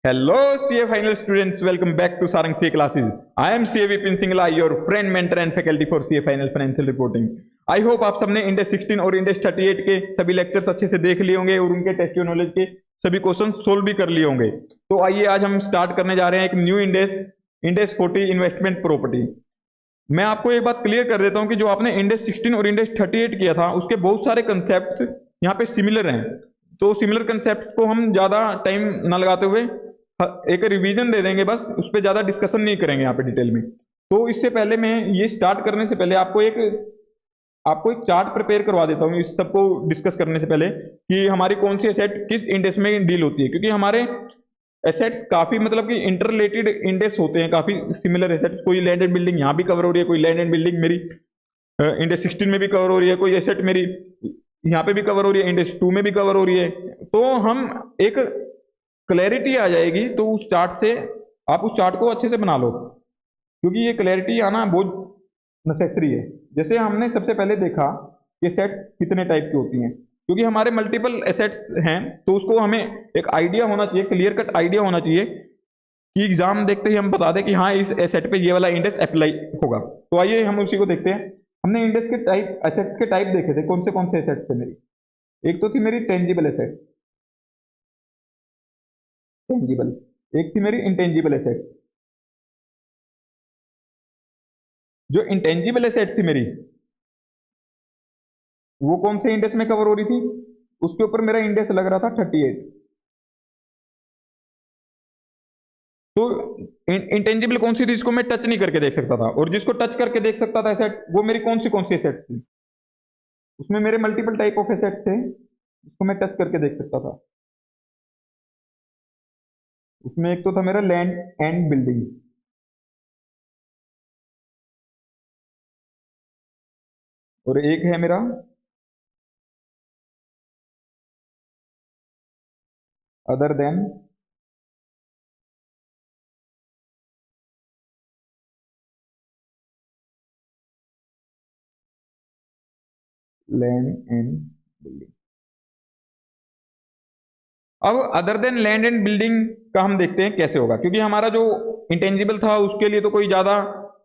Hello, CA final students. Welcome back to Sarang CA classes. I am CA Vipin Singla, your friend, mentor and faculty for CA final financial reporting. I hope आप सबने index 16 और index 38 के सभी lectures अच्छे से देख लिए होंगे और उनके टेस्ट नॉलेज के सभी क्वेश्चन सोल्व भी कर लिए होंगे। तो आइए आज हम स्टार्ट करने जा रहे हैं एक न्यू इंडेक्स 40 इन्वेस्टमेंट प्रॉपर्टी। मैं आपको एक बात क्लियर कर देता हूं कि जो आपने इंडेक्स 16 और इंडेक्स 38 किया था उसके बहुत सारे कंसेप्ट यहाँ पे सिमिलर हैं। तो सिमिलर कंसेप्ट को हम ज़्यादा टाइम ना लगाते हुए एक रिवीजन दे देंगे, बस उस पर ज़्यादा डिस्कशन नहीं करेंगे यहाँ पे डिटेल में। तो इससे पहले मैं ये स्टार्ट करने से पहले आपको एक चार्ट प्रिपेयर करवा देता हूँ इस सबको डिस्कस करने से पहले कि हमारी कौन सी एसेट किस इंडेक्स में डील होती है, क्योंकि हमारे एसेट्स काफी मतलब कि इंटर रिलेटेड इंडेक्स होते हैं, काफी सिमिलर एसेट्स। कोई लैंड एंड बिल्डिंग यहाँ भी कवर हो रही है, कोई लैंड एंड बिल्डिंग मेरी इंडेक्स 16 में भी कवर हो रही है, कोई एसेट मेरी यहाँ पे भी कवर हो रही है, इंडेक्स 2 में भी कवर हो रही है। तो हम एक क्लैरिटी आ जाएगी, तो उस चार्ट से आप उस चार्ट को अच्छे से बना लो, क्योंकि ये क्लैरिटी आना बहुत नेसेसरी है। जैसे हमने सबसे पहले देखा कि सेट कितने टाइप की होती हैं, क्योंकि हमारे मल्टीपल एसेट्स हैं, तो उसको हमें एक आइडिया होना चाहिए, क्लियर कट आइडिया होना चाहिए कि एग्जाम देखते ही हम बता दें कि हाँ इस एसेट पे ये वाला इंडेक्स अप्लाई होगा। तो आइए हम उसी को देखते हैं। हमने इंडेक्स के टाइप, एसेट्स के टाइप देखे थे, कौन से एसेट्स थे मेरी। एक तो थी मेरी टेंजिबल एसेट, टेंजिबल। एक थी मेरी इंटेंजिबल एसेट। जो इंटेंजिबल एसेट थी मेरी वो कौन से इंडेक्स में कवर हो रही थी, उसके ऊपर मेरा इंडेक्स लग रहा था 38। तो इंटेंजिबल कौन सी थी, जिसको मैं टच नहीं करके देख सकता था, और जिसको टच करके देख सकता था एसेट, वो मेरी कौन सी एसेट थी। उसमें मेरे मल्टीपल टाइप ऑफ एसेट थे जिसको मैं टच करके देख सकता था। उसमें एक तो था मेरा लैंड एंड बिल्डिंग, और एक है मेरा other than land and building. अब other than land and building का हम देखते हैं कैसे होगा, क्योंकि हमारा जो इंटेंजिबल था उसके लिए तो कोई ज्यादा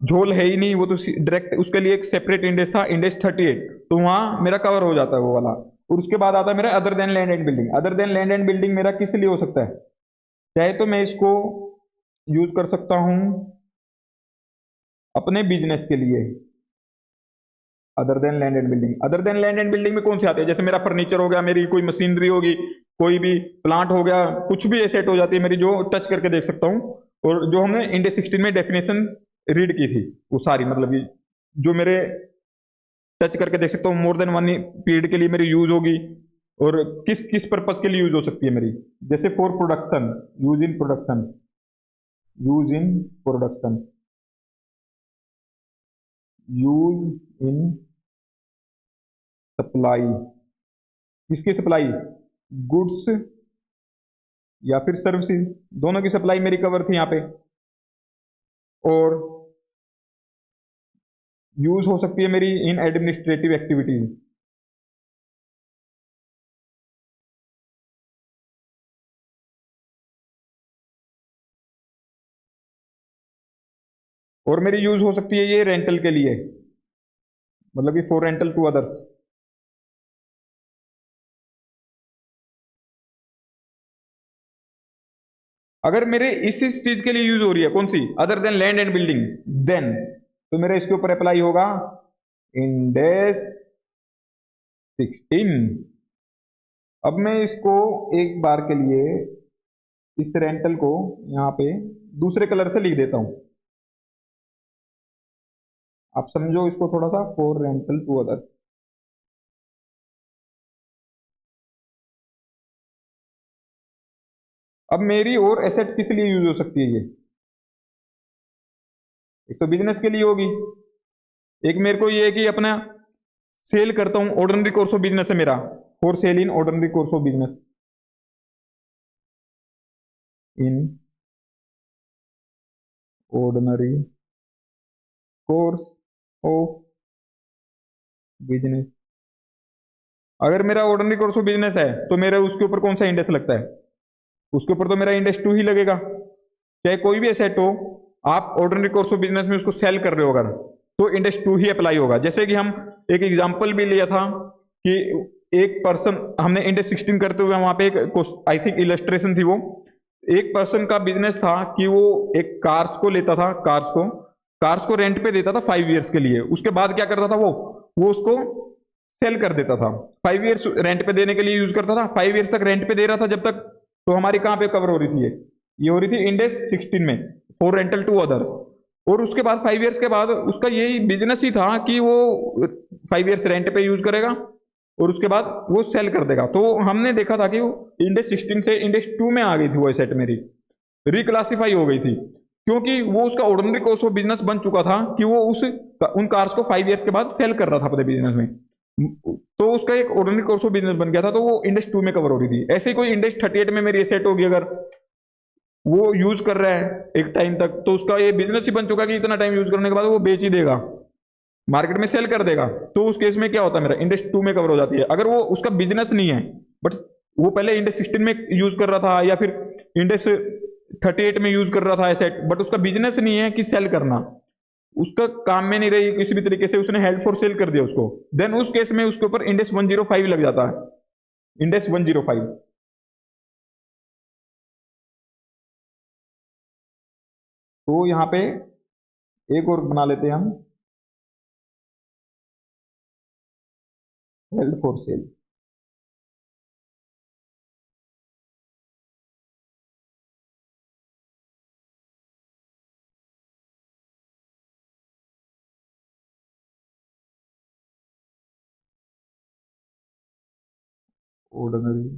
झोल है ही नहीं, वो तो डायरेक्ट उसके लिए एक सेपरेट इंडेक्स था, इंडेक्स 38, तो वहां मेरा कवर हो जाता है वो वाला। और उसके बाद आता है मेरा other than land and building. Other than land and building मेरा किस लिए हो सकता है, चाहे तो मैं इसको यूज कर सकता हूं अपने बिजनेस के लिए। Other than land and building, other than land and building में कौन से आते हैं, जैसे मेरा फर्नीचर हो गया, मेरी कोई मशीनरी होगी, कोई भी प्लांट हो गया, कुछ भी एसेट हो जाती है मेरी जो टच करके देख सकता हूँ। और जो हमने इंडेक्स 16 में डेफिनेशन रीड की थी वो सारी, मतलब कि जो मेरे टच करके देख सकता हूँ, मोर देन वन पीरियड के लिए मेरी यूज होगी, और किस किस पर्पज के लिए यूज हो सकती है मेरी। जैसे for production, use in production, use in production, use in supply. किसकी सप्लाई, गुड्स या फिर सर्विसेज, दोनों की सप्लाई मेरी कवर थी यहाँ पे। और यूज हो सकती है मेरी इन एडमिनिस्ट्रेटिव एक्टिविटीज, और मेरी यूज हो सकती है ये रेंटल के लिए, मतलब कि फॉर रेंटल टू अदर्स। अगर मेरे इस चीज के लिए यूज हो रही है, कौन सी, other than land and building, then तो मेरा इसके ऊपर अप्लाई होगा इंडेक्स 16। अब मैं इसको एक बार के लिए इस रेंटल को यहाँ पे दूसरे कलर से लिख देता हूं, आप समझो इसको थोड़ा सा, फॉर रेंटल टू अदर। अब मेरी और एसेट किस लिए यूज हो सकती है ये, एक तो बिजनेस के लिए होगी, एक मेरे को ये है कि अपना सेल करता हूं, ऑर्डिनरी कोर्स ऑफ बिजनेस है मेरा, for sale in ordinary course of business, in ordinary course of business. अगर मेरा ऑर्डिनरी कोर्स ऑफ बिजनेस है तो मेरे उसके ऊपर कौन सा इंडेक्स लगता है, उसके ऊपर तो मेरा इंडेक्स 2 ही लगेगा। चाहे कोई भी एसेट हो, आप ऑर्डिनरी कोर्स ऑफ बिजनेस में उसको सेल कर रहे हो अगर, तो इंडेक्स 2 ही अप्लाई होगा। जैसे कि हम एक एग्जांपल भी लिया था कि एक पर्सन, हमने इंडेक्स 16 करते हुए वहां पे एक आई थिंक इलस्ट्रेशन थी, वो एक पर्सन का बिजनेस था कि वो एक कार्स को लेता था, कार्स को रेंट पे देता था 5 ईयर्स के लिए। उसके बाद क्या करता था वो उसको सेल कर देता था। 5 ईयर्स रेंट पे देने के लिए यूज करता था, 5 ईयर्स तक रेंट पे दे रहा था जब तक, तो हमारी कहां पे कवर हो रही थी ये हो रही थी इंडेक्स 16 में, फॉर रेंटल टू अदर्स। और उसके बाद 5 ईयर्स के बाद उसका यही बिजनेस ही था कि वो 5 ईयर्स रेंट पे यूज करेगा और उसके बाद वो सेल कर देगा। तो हमने देखा था कि वो इंडेक्स 16 से इंडेक्स 2 में आ गई थी, वो एसेट मेरी रिक्लासिफाई हो गई थी, क्योंकि वो उसका ऑर्डिनरी कोर्स ऑफ बिजनेस बन चुका था कि वो उन कार्स को 5 ईयर्स के बाद सेल कर रहा था अपने बिजनेस में। तो उसका एक ऑर्डिनरी कोर्स ऑफ बिजनेस बन गया था, तो वो इंडेक्स 2 में कवर हो रही थी। ऐसे ही कोई इंडेक्स 38 में मेरी एसेट होगी, अगर वो यूज कर रहा है एक टाइम तक, तो उसका ये बिजनेस ही बन चुका कि इतना टाइम यूज करने के बाद वो बेच ही देगा, मार्केट में सेल कर देगा। तो उस केस में क्या होता है, मेरा इंडेक्स 2 में कवर हो जाती है। अगर वो उसका बिजनेस नहीं है, बट वो पहले इंडेक्स 16 में यूज कर रहा था या फिर इंडेक्स 38 में यूज कर रहा था एसेट, बट उसका बिजनेस नहीं है कि सेल करना, उसका काम में नहीं रही किसी भी तरीके से, उसने हेल्ड फॉर सेल कर दिया उसको, देन उस केस में उसके ऊपर इंडेक्स 105 लग जाता है, इंडेक्स 105। तो यहां पे एक और बना लेते हैं हम, held for cell. Ordinary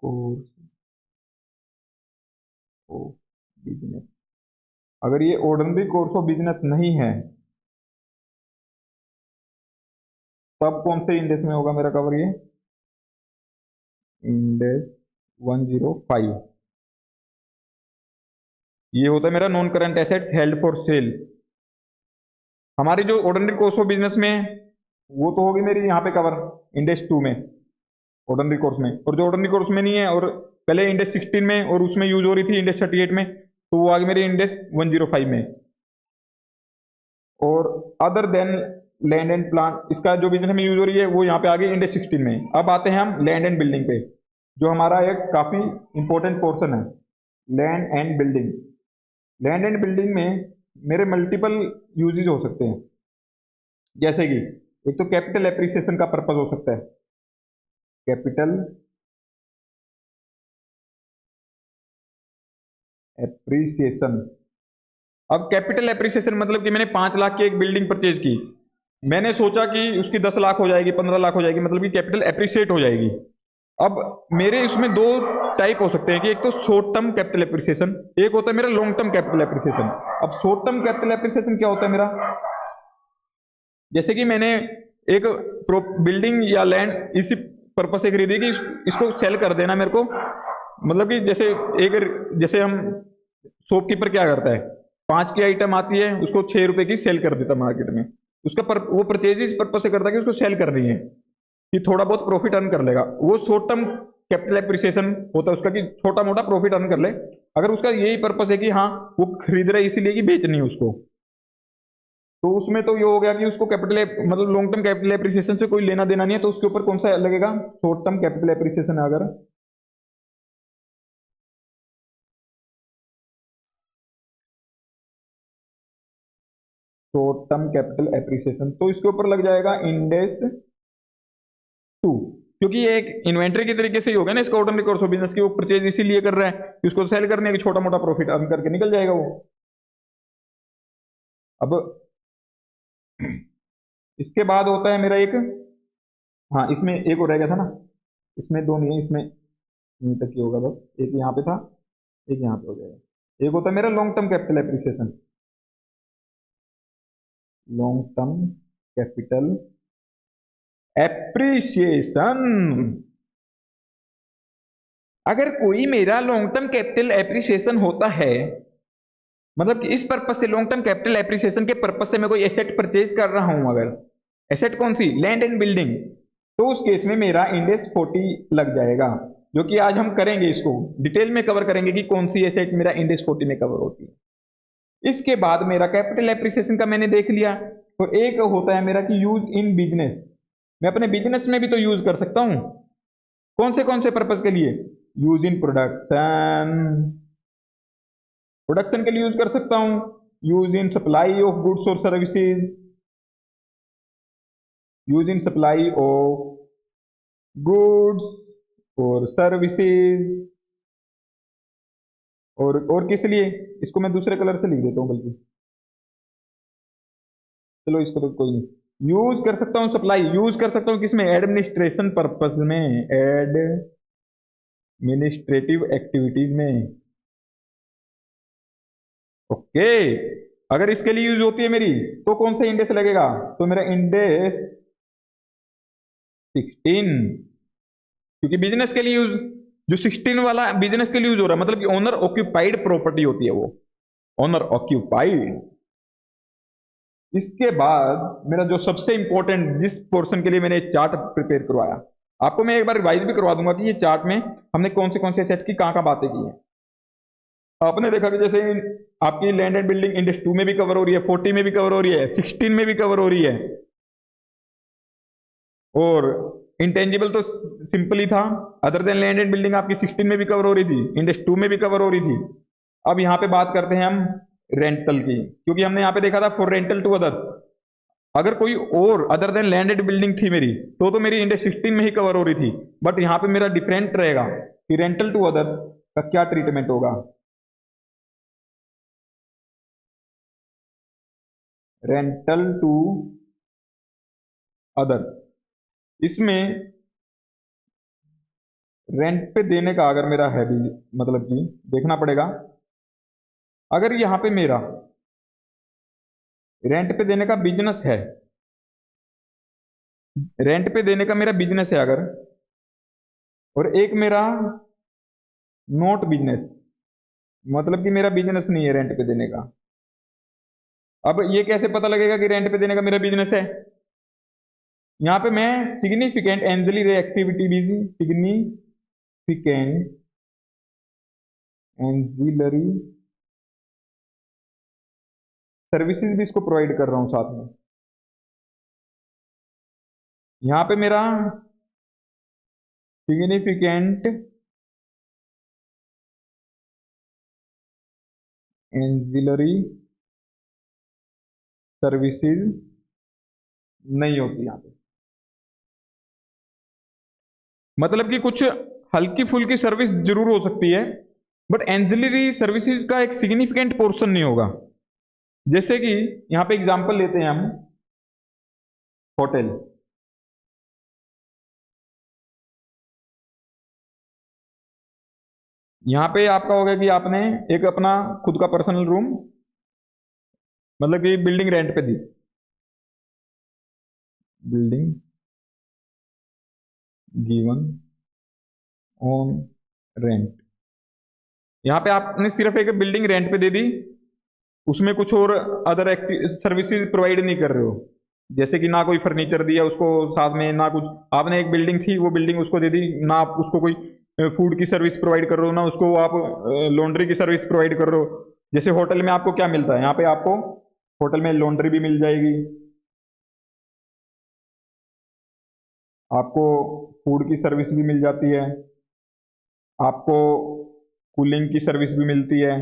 course of business, अगर ये ऑर्डिनरी कोर्स ऑफ बिजनेस नहीं है, तब कौन से इंडेक्स में होगा मेरा कवर, ये इंडेक्स 105। ये होता है मेरा non current assets held for cell. हमारी जो ऑर्डिनरी कोर्स ऑफ बिजनेस में वो तो होगी मेरी यहाँ पे कवर इंडेक्स 2 में, ऑर्डिनरी कोर्स में। और जो ऑर्डिनरी कोर्स में नहीं है और पहले इंडेक्स 16 में और उसमें यूज हो रही थी इंडेक्स 38 में, तो वो आ गई मेरी इंडेक्स 105 में। और other than land and plant, इसका जो बिजनेस में यूज हो रही है वो यहाँ पे आ गई इंडेक्स 16 में। अब आते हैं हम लैंड एंड बिल्डिंग पे, जो हमारा एक काफी इंपॉर्टेंट पोर्शन है, land and building. Land and building में मेरे मल्टीपल यूजेज हो सकते हैं, जैसे कि एक तो कैपिटल एप्रिसिएशन का पर्पज हो सकता है, कैपिटल एप्रिसिएशन। अब कैपिटल एप्रिसिएशन मतलब कि मैंने 5 लाख की एक बिल्डिंग परचेज की, मैंने सोचा कि उसकी 10 लाख हो जाएगी, 15 लाख हो जाएगी, मतलब कि कैपिटल एप्रिसिएट हो जाएगी। अब मेरे इसमें दो टाइप हो सकते हैं कि एक तो शॉर्ट टर्म कैपिटल एप्रिसिएशन, एक होता है मेरा लॉन्ग टर्म कैपिटल एप्रिसिएशन। अब शॉर्ट टर्म कैपिटल एप्रिसिएशन क्या होता है मेरा, जैसे कि मैंने एक बिल्डिंग या लैंड इसी पर्पज से खरीदी कि इसको सेल कर देना मेरे को, मतलब कि जैसे हम शॉपकीपर क्या करता है, 5 की आइटम आती है उसको 6 रुपए की सेल कर देता मार्केट में, वो परचेज इस पर्पज से करता है कि उसको सेल करनी है कि थोड़ा बहुत प्रॉफिट अर्न कर लेगा। वो शॉर्ट टर्म कैपिटल एप्रिसिएशन होता है उसका, कि छोटा मोटा प्रॉफिट अर्न कर ले, अगर उसका यही पर्पज है कि हाँ वो खरीद रहा है इसीलिए कि बेचनी है उसको, तो उसमें तो ये हो गया कि उसको कैपिटल मतलब लॉन्ग टर्म कैपिटल एप्रिसिएशन से कोई लेना देना नहीं है, तो उसके ऊपर कौन सा लगेगा, शॉर्ट टर्म कैपिटल एप्रिसिएशन है। अगर शॉर्ट टर्म कैपिटल एप्रिसिएशन, तो इसके ऊपर लग जाएगा इंडेक्स 2, क्योंकि ये एक इन्वेंट्री की तरीके से ही होगा ना, इसका ऑर्डिनरी कोर्स ऑफ बिजनेस की वो परचेज इसीलिए कर रहा है कि उसको सेल करने की छोटा मोटा प्रॉफिट अर्न करके निकल जाएगा वो। अब इसके बाद होता है मेरा एक, हाँ इसमें एक और रह गया था ना, इसमें दो नहीं है, इसमें यहीं तक ही होगा बस, एक यहाँ पे था एक यहाँ पे हो जाएगा। एक होता है मेरा long term capital appreciation, long term capital appreciation. अगर कोई मेरा लॉन्ग टर्म कैपिटल एप्रिसिएशन होता है, मतलब कि इस पर्पज से लॉन्ग टर्म कैपिटल एप्रिसिएशन के पर्पज से मैं कोई एसेट परचेज कर रहा हूं, अगर एसेट कौन सी, लैंड एंड बिल्डिंग, तो उस केस में मेरा इंडेक्स 40 लग जाएगा, जो कि आज हम करेंगे, इसको डिटेल में कवर करेंगे कि कौन सी एसेट मेरा इंडेक्स 40 में कवर होती है। इसके बाद मेरा कैपिटल एप्रिसिएशन का मैंने देख लिया, और एक होता है मेरा कि यूज इन बिजनेस। मैं अपने बिजनेस में भी तो यूज कर सकता हूं। कौन से पर्पज के लिए? यूज इन प्रोडक्शन, प्रोडक्शन के लिए यूज कर सकता हूं। Use in supply of goods और services, use in supply of goods और सर्विसेज। और किस लिए? इसको मैं दूसरे कलर से लिख देता हूं बल्कि, चलो इसको तो कोई नहीं, यूज कर सकता हूं सप्लाई, यूज कर सकता हूं किसमें? एडमिनिस्ट्रेशन पर्पस में, एडमिनिस्ट्रेटिव एक्टिविटीज में। ओके, अगर इसके लिए यूज होती है मेरी, तो कौन सा इंडेक्स लगेगा? तो मेरा इंडेक्स 16, क्योंकि बिजनेस के लिए यूज, जो 16 वाला बिजनेस के लिए यूज हो रहा है, मतलब कि ओनर ऑक्यूपाइड प्रॉपर्टी होती है वो, ओनर ऑक्यूपाइड। इसके बाद मेरा जो सबसे इंपॉर्टेंट, जिस पोर्शन के लिए मैंने चार्ट प्रिपेयर करवाया, आपको मैं एक बार रिवाइज भी करवा दूंगा कि ये चार्ट में हमने कौन से सेट की कहां बातें की हैं। आपने देखा कि जैसे आपकी लैंड एंड बिल्डिंग इंडेक्स 2 में भी कवर हो रही है, 40 में भी कवर हो रही है, 16 में भी कवर हो रही है। और इंटेंजिबल तो सिंपल ही था, other than land and building आपकी 16 में भी कवर हो रही थी, इंडेक्स 2 में भी कवर हो रही थी। अब यहां पे बात करते हैं हम रेंटल की, क्योंकि हमने यहां पे देखा था फॉर रेंटल टू अदर, अगर कोई और अदर देन लैंडेड बिल्डिंग थी मेरी, तो मेरी इंडेक्स 16 में ही कवर हो रही थी। बट यहां पे मेरा डिफरेंट रहेगा कि रेंटल टू अदर का क्या ट्रीटमेंट होगा। रेंटल टू अदर, इसमें रेंट पे देने का अगर मेरा है भी, मतलब कि देखना पड़ेगा, अगर यहां पे मेरा रेंट पे देने का बिजनेस है, रेंट पे देने का मेरा बिजनेस है अगर, और एक मेरा नॉट बिजनेस, मतलब कि मेरा बिजनेस नहीं है रेंट पे देने का। अब ये कैसे पता लगेगा कि रेंट पे देने का मेरा बिजनेस है? यहां पे मैं सिग्निफिकेंट एंजिलरी एक्टिविटी भी, सिग्निफिकेंट एंजिलरी सर्विसेज भी इसको प्रोवाइड कर रहा हूं साथ में। यहां पे मेरा सिग्निफिकेंट एंजिलरी सर्विसेज नहीं होती यहां पे, मतलब कि कुछ हल्की फुल्की सर्विस जरूर हो सकती है, बट एंजिलरी सर्विसेज का एक सिग्निफिकेंट पोर्शन नहीं होगा। जैसे कि यहां पे एग्जांपल लेते हैं हम, होटल। यहां पे आपका होगा कि आपने एक अपना खुद का पर्सनल रूम, मतलब कि बिल्डिंग रेंट पे दी, बिल्डिंग गिवन ऑन रेंट। यहां पे आपने सिर्फ एक बिल्डिंग रेंट पे दे दी, उसमें कुछ और अदर सर्विसेज प्रोवाइड नहीं कर रहे हो, जैसे कि ना कोई फर्नीचर दिया उसको साथ में, ना कुछ, आपने एक बिल्डिंग थी वो बिल्डिंग उसको दे दी, ना आप उसको कोई फूड की सर्विस प्रोवाइड कर रहे हो, ना उसको आप लॉन्ड्री की सर्विस प्रोवाइड कर रहे हो। जैसे होटल में आपको क्या मिलता है, यहाँ पे आपको होटल में लॉन्ड्री भी मिल जाएगी, आपको फूड की सर्विस भी मिल जाती है, आपको कूलिंग की सर्विस भी मिलती है,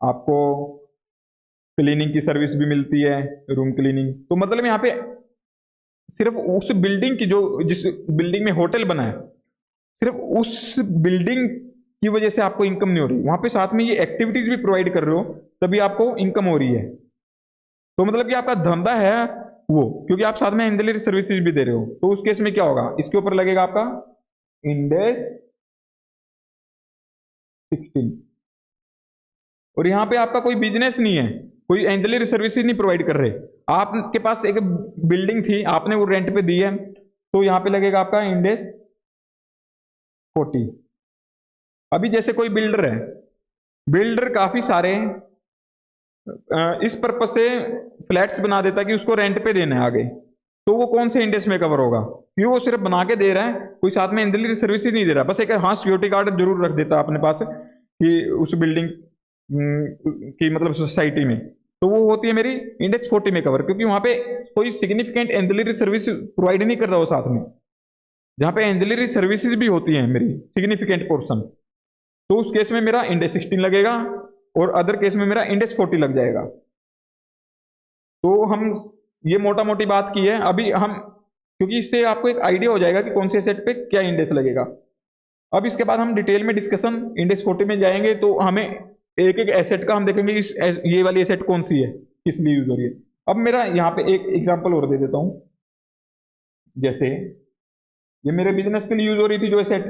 आपको क्लीनिंग की सर्विस भी मिलती है, रूम क्लीनिंग। तो मतलब यहाँ पे सिर्फ उस बिल्डिंग की, जो जिस बिल्डिंग में होटल बना है, सिर्फ उस बिल्डिंग की वजह से आपको इनकम नहीं हो रही, वहां पे साथ में ये एक्टिविटीज भी प्रोवाइड कर रहे हो, तभी आपको इनकम हो रही है। तो मतलब कि आपका धंधा है वो, क्योंकि आप साथ में एंजिलरी सर्विसेज भी दे रहे हो, तो उस केस में क्या होगा, इसके ऊपर लगेगा आपका इंडेक्स 16। और यहां पे आपका कोई बिजनेस नहीं है, कोई एंजिलरी सर्विसेज नहीं प्रोवाइड कर रहे, आपके पास एक बिल्डिंग थी, आपने वो रेंट पे दी है, तो यहां पे लगेगा आपका इंडेक्स 40। अभी जैसे कोई बिल्डर है, बिल्डर काफी सारे इस पर्पज से फ्लैट्स बना देता है कि उसको रेंट पे देना है आगे, तो वो कौन से इंडेक्स में कवर होगा? क्योंकि वो सिर्फ बना के दे रहा है, कोई साथ में एंसिलरी सर्विसेज नहीं दे रहा, बस एक हाँ सिक्योरिटी गार्ड जरूर रख देता अपने पास कि उस बिल्डिंग की मतलब सोसाइटी में, तो वो होती है मेरी इंडेक्स 40 में कवर, क्योंकि वहां पे कोई सिग्निफिकेंट एंसिलरी सर्विस प्रोवाइड नहीं कर रहा हो साथ में। जहां पे एंसिलरी सर्विसेज भी होती हैं मेरी सिग्निफिकेंट पोर्शन, तो उस केस में मेरा इंडेक्स 16 लगेगा और अदर केस में मेरा इंडेक्स 40 लग जाएगा। तो हम ये मोटा मोटी बात की है अभी हम, क्योंकि इससे आपको एक आइडिया हो जाएगा कि कौन से एसेट पे क्या इंडेक्स लगेगा। अब इसके बाद हम डिटेल में डिस्कशन इंडेक्स 40 में जाएंगे, तो हमें एक एक एसेट का हम देखेंगे ये वाली एसेट कौन सी है, किस लिए यूज हो रही है। अब मेरा यहाँ पे एक एग्जांपल और दे देता हूं, जैसे ये मेरे बिजनेस के लिए यूज हो रही थी जो एसेट,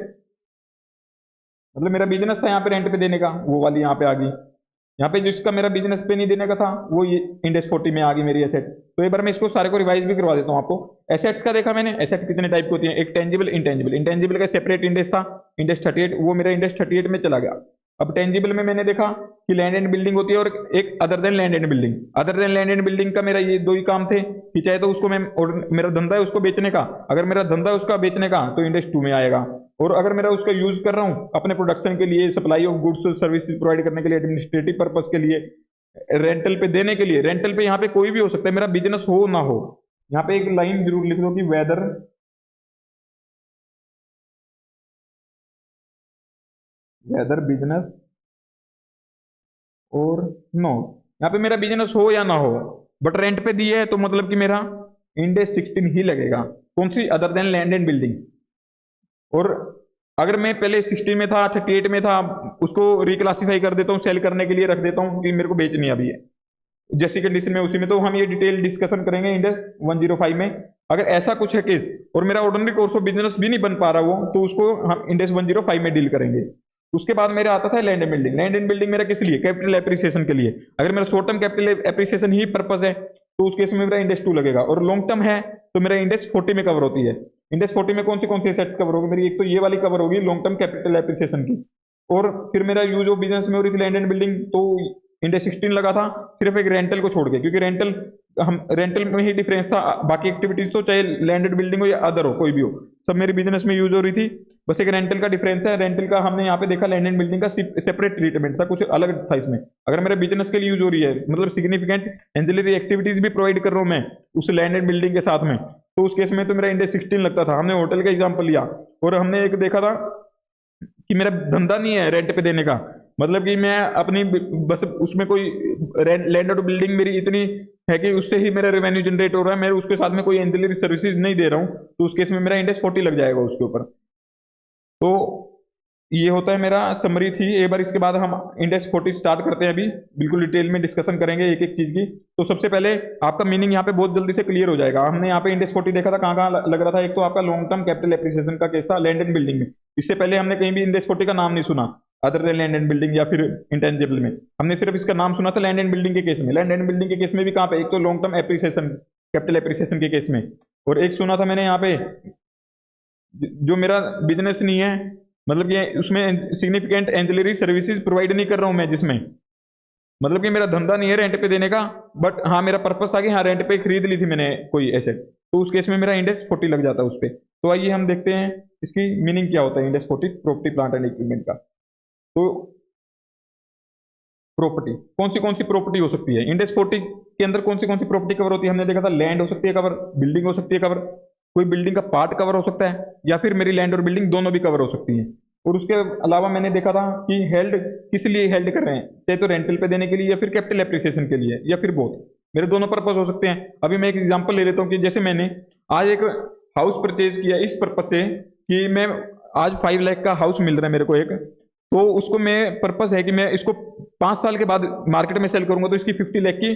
मतलब मेरा बिजनेस था यहाँ पे रेंट पे देने का, वो वाली यहाँ पे आ गई। यहाँ पे जिसका मेरा बिजनेस पे नहीं देने का था वो ये इंडेक्स 40 में आ गई मेरी एसेट। तो एक बार मैं इसको सारे को रिवाइज भी करवा देता हूँ आपको। एसेट्स का देखा मैंने, एसेट कितने टाइप की होती है, एक टेंजिबल इंटेंजिबल। इंटेंजिबल का सेपरेट इंडेक्स था इंडेक्स 38, वो मेरा इंडेक्स 38 में चला गया। अब टेंजिबल में मैंने देखा कि लैंड एंड बिल्डिंग होती है और एक other than land and building. Other than land and building का मेरा ये दो ही काम थे कि चाहे तो उसको मैं, और मेरा धंधा है उसको बेचने का, अगर मेरा धंधा है उसका बेचने का तो इंडेक्स 2 में आएगा, और अगर मेरा उसका यूज कर रहा हूँ अपने प्रोडक्शन के लिए, supply of goods services provide करने के लिए, एडमिनिस्ट्रेटिव पर्पज के लिए, रेंटल पे देने के लिए, रेंटल पे यहाँ पे कोई भी हो सकता है, मेरा बिजनेस हो ना हो। यहाँ पे एक लाइन जरूर लिख दो कि वेदर बिजनेस और नो, यहाँ पे मेरा बिजनेस हो या ना हो, बट रेंट पे दिए है तो मतलब कि मेरा इंडेक्स 16 ही लगेगा। कौन सी? Other than land and building. और अगर मैं पहले 16 में था, 38 में था, उसको रिक्लासीफाई कर देता हूँ, सेल करने के लिए रख देता हूँ कि मेरे को बेचनी है अभी है, जैसी कंडीशन में उसी में, तो हम ये डिटेल डिस्कशन करेंगे इंडेक्स 105 में। अगर ऐसा कुछ है केस और मेरा ऑर्डिनरी कोर्स ऑफ बिजनेस भी नहीं बन पा रहा वो, तो उसको हम इंडेक्स 105 में डील करेंगे। उसके बाद मेरा आता था land and building. Land and building मेरा किस लिए? कैपिटल एप्रिसिएशन के लिए। अगर मेरा शॉर्ट टर्म कैपिटल एप्रिसिएशन ही पर्पज है तो उस केस में मेरा इंडेक्स 2 लगेगा, और लॉन्ग टर्म है तो मेरा इंडेक्स 40 में कवर होती है। इंडेक्स 40 में कौन सी एसेट कवर होगी मेरी? एक तो ये वाली कवर होगी लॉन्ग टर्म कैपिटल एप्रिसिएशन की, और फिर मेरा यूज ऑफ बिजनेस में हो रही थी लैंड एंड बिल्डिंग, तो इंडेक्स 16 लगा था सिर्फ एक रेंटल को छोड़ के, क्योंकि रेंटल हम रेंटल में ही डिफरेंस था, बाकी एक्टिविटीज तो चाहे लैंडेड बिल्डिंग हो या अदर हो कोई भी हो, सब मेरे बिजनेस में यूज हो रही थी। बस एक रेंटल का डिफरेंस है, रेंटल का हमने यहाँ पे देखा लैंड एंड बिल्डिंग का सेपरेट ट्रीटमेंट था, कुछ अलग था इसमें। अगर मेरे बिजनेस के लिए यूज हो रही है, मतलब सिग्निफिकेंट एंसिलरी एक्टिविटीज भी प्रोवाइड कर रहा हूँ मैं उस लैंड एंड बिल्डिंग के साथ में, तो उस केस में तो मेरा इंडेक्स 16 लगता था। हमने होटल का एग्जाम्पल लिया, और हमने एक देखा था कि मेरा धंधा नहीं है रेंट पे देने का, मतलब कि मैं अपनी बस उसमें कोई लैंड और बिल्डिंग मेरी इतनी है कि उससे ही मेरा रेवेन्यू जनरेट हो रहा है, मैं उसके साथ में कोई एंसिलरी सर्विसेज नहीं दे रहा हूँ, तो उस केस में मेरा इंडेक्स 40 लग जाएगा उसके ऊपर। तो ये होता है मेरा समरी थी। एक बार इसके बाद हम इंडेक्स 40 स्टार्ट करते हैं, अभी बिल्कुल डिटेल में डिस्कशन करेंगे एक एक चीज की। तो सबसे पहले आपका मीनिंग यहाँ पे बहुत जल्दी से क्लियर हो जाएगा। हमने यहाँ पे इंडेक्स 40 देखा था, कहाँ कहाँ लग रहा था। एक तो आपका लॉन्ग टर्म कैपिटल एप्रिसिएशन का केस था लैंड एंड बिल्डिंग में, इससे पहले हमने कहीं भी इंडेक्स 40 का नाम नहीं सुना other than land and building या फिर इंटेंजिबल में, हमने सिर्फ इसका नाम सुना था लैंड एंड बिल्डिंग के केस में। लैंड एंड बिल्डिंग के केस में भी कहाँ पे, एक तो long term appreciation capital appreciation के केस में, और एक सुना था मैंने यहाँ पे जो मेरा बिजनेस नहीं है, मतलब ये उसमें सिग्निफिकेंट एंसिलरी सर्विसेज प्रोवाइड नहीं कर रहा हूं मैं, जिसमें मतलब कि मेरा धंधा नहीं है रेंट पे देने का, बट हाँ मेरा पर्पस था कि हाँ रेंट पे खरीद ली थी मैंने कोई एसेट, तो उस केस में मेरा इंडेक्स 40 लग जाता है उस पर। तो आइए हम देखते हैं इसकी मीनिंग क्या होता है index 40 property plant and equipment का। तो प्रॉपर्टी कौन सी प्रॉपर्टी हो सकती है इंडेक्स 40 के अंदर? कौन सी प्रॉपर्टी कवर होती है? हमने देखा था लैंड हो सकती है कवर, बिल्डिंग हो सकती है कवर, कोई बिल्डिंग का पार्ट कवर हो सकता है, या फिर मेरी लैंड और बिल्डिंग दोनों भी कवर हो सकती हैं। और उसके अलावा मैंने देखा था कि हेल्ड किस लिए हेल्ड कर रहे हैं, चाहे तो रेंटल पे देने के लिए या फिर कैपिटल एप्रिसिएशन के लिए, या फिर बोथ, मेरे दोनों पर्पज हो सकते हैं। अभी मैं एक एग्जांपल ले लेता हूँ कि जैसे मैंने आज एक हाउस परचेज किया इस पर्पज से कि मैं आज 5 लाख का हाउस मिल रहा है मेरे को एक, तो उसको मैं पर्पज है कि मैं इसको 5 साल के बाद मार्केट में सेल करूंगा तो इसकी 50 लाख की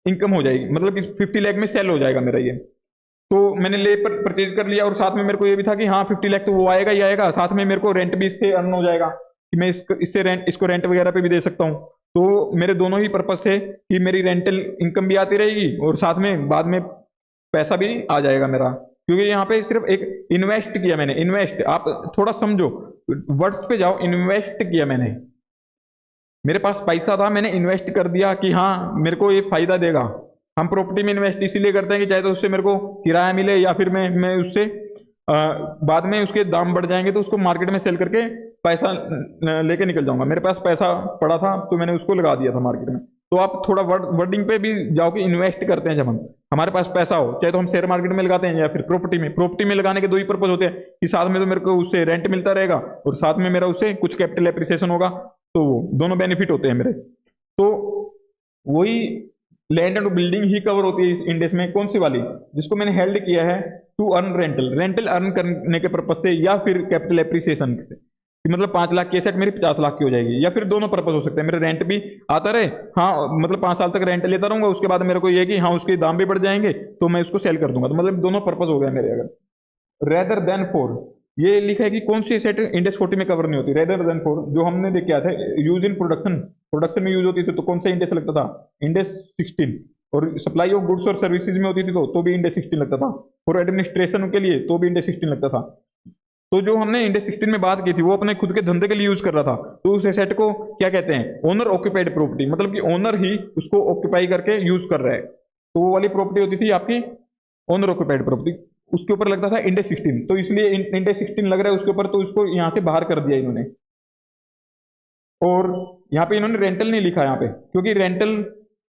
इनकम हो जाएगी, मतलब कि 50 लाख में सेल हो जाएगा मेरा ये। तो मैंने ले परचेज कर लिया, और साथ में मेरे को ये भी था कि हाँ 50 लाख तो वो आएगा ही आएगा, साथ में मेरे को रेंट भी इससे अर्न हो जाएगा कि मैं इससे इसको रेंट वगैरह पे भी दे सकता हूँ। तो मेरे दोनों ही पर्पस थे कि मेरी रेंटल इनकम भी आती रहेगी और साथ में बाद में पैसा भी आ जाएगा मेरा, क्योंकि यहाँ पे सिर्फ एक इन्वेस्ट किया मैंने। इन्वेस्ट आप थोड़ा समझो, वर्ड्स पे जाओ, इन्वेस्ट किया मैंने, मेरे पास पैसा था मैंने इन्वेस्ट कर दिया कि हाँ मेरे को ये फायदा देगा, हम प्रॉपर्टी में इन्वेस्ट इसीलिए करते हैं कि चाहे तो उससे मेरे को किराया मिले या फिर मैं उससे बाद में उसके दाम बढ़ जाएंगे तो उसको मार्केट में सेल करके पैसा लेके निकल जाऊंगा। मेरे पास पैसा पड़ा था तो मैंने उसको लगा दिया था मार्केट में। तो आप थोड़ा वर्डिंग पे भी जाओ कि इन्वेस्ट करते हैं जब हम, हमारे पास पैसा हो, चाहे तो हम शेयर मार्केट में लगाते हैं या फिर प्रॉपर्टी में लगाने के दो ही पर्पज होते हैं कि साथ में तो मेरे को उससे रेंट मिलता रहेगा और साथ में मेरा उससे कुछ कैपिटल एप्रिसिएशन होगा, तो वो दोनों बेनिफिट होते हैं मेरे। तो वही land and building he cover होती है इस इंडेक्स में। कौन सी वाली? जिसको मैंने हेल्ड किया है टू अर्न रेंटल अर्न करने के पर्पज से या फिर कैपिटल एप्रिसिएशन से, कि मतलब 5 लाख की एसेट मेरी 50 लाख की हो जाएगी, या फिर दोनों पर्पज हो सकते हैं। मेरे रेंट भी आता रहे, हाँ मतलब 5 साल तक रेंट लेता रहूंगा, उसके बाद मेरे को ये कि हाँ उसके दाम भी बढ़ जाएंगे तो मैं उसको सेल कर दूंगा। तो मतलब दोनों पर्पज हो गए मेरे। अगर रेदर देन फॉर, ये लिखा है कि कौन सी एसेट इंडेक्स 40 में कवर नहीं होती। रेदर देन फॉर जो हमने देख किया था यूज इन प्रोडक्शन में यूज होती थी तो कौन सा इंडेक्स लगता था? इंडेक्स 16। और सप्लाई ऑफ गुड्स और सर्विसेज में होती थी तो भी इंडेक्स 16 लगता था। और एडमिनिस्ट्रेशन के लिए तो भी इंडेक्स 16 लगता था। तो जो हमने इंडेक्स 16 में बात की थी वो अपने खुद के धंधे के लिए यूज कर रहा था, तो उस एसेट को क्या कहते हैं? ओनर ऑक्यूपाइड प्रॉपर्टी, मतलब कि ओनर ही उसको ऑक्यूपाई करके यूज कर रहा है। तो वो वाली प्रॉपर्टी होती थी आपकी ओनर ऑक्यूपाइड प्रॉपर्टी, उसके ऊपर लगता था इंडेक्स 16। तो इसलिए इंडेक्स 16 लग रहा है उसके ऊपर, तो उसको यहाँ से बाहर कर दिया इन्होंने। और यहाँ पे इन्होंने रेंटल नहीं लिखा यहाँ पे, क्योंकि रेंटल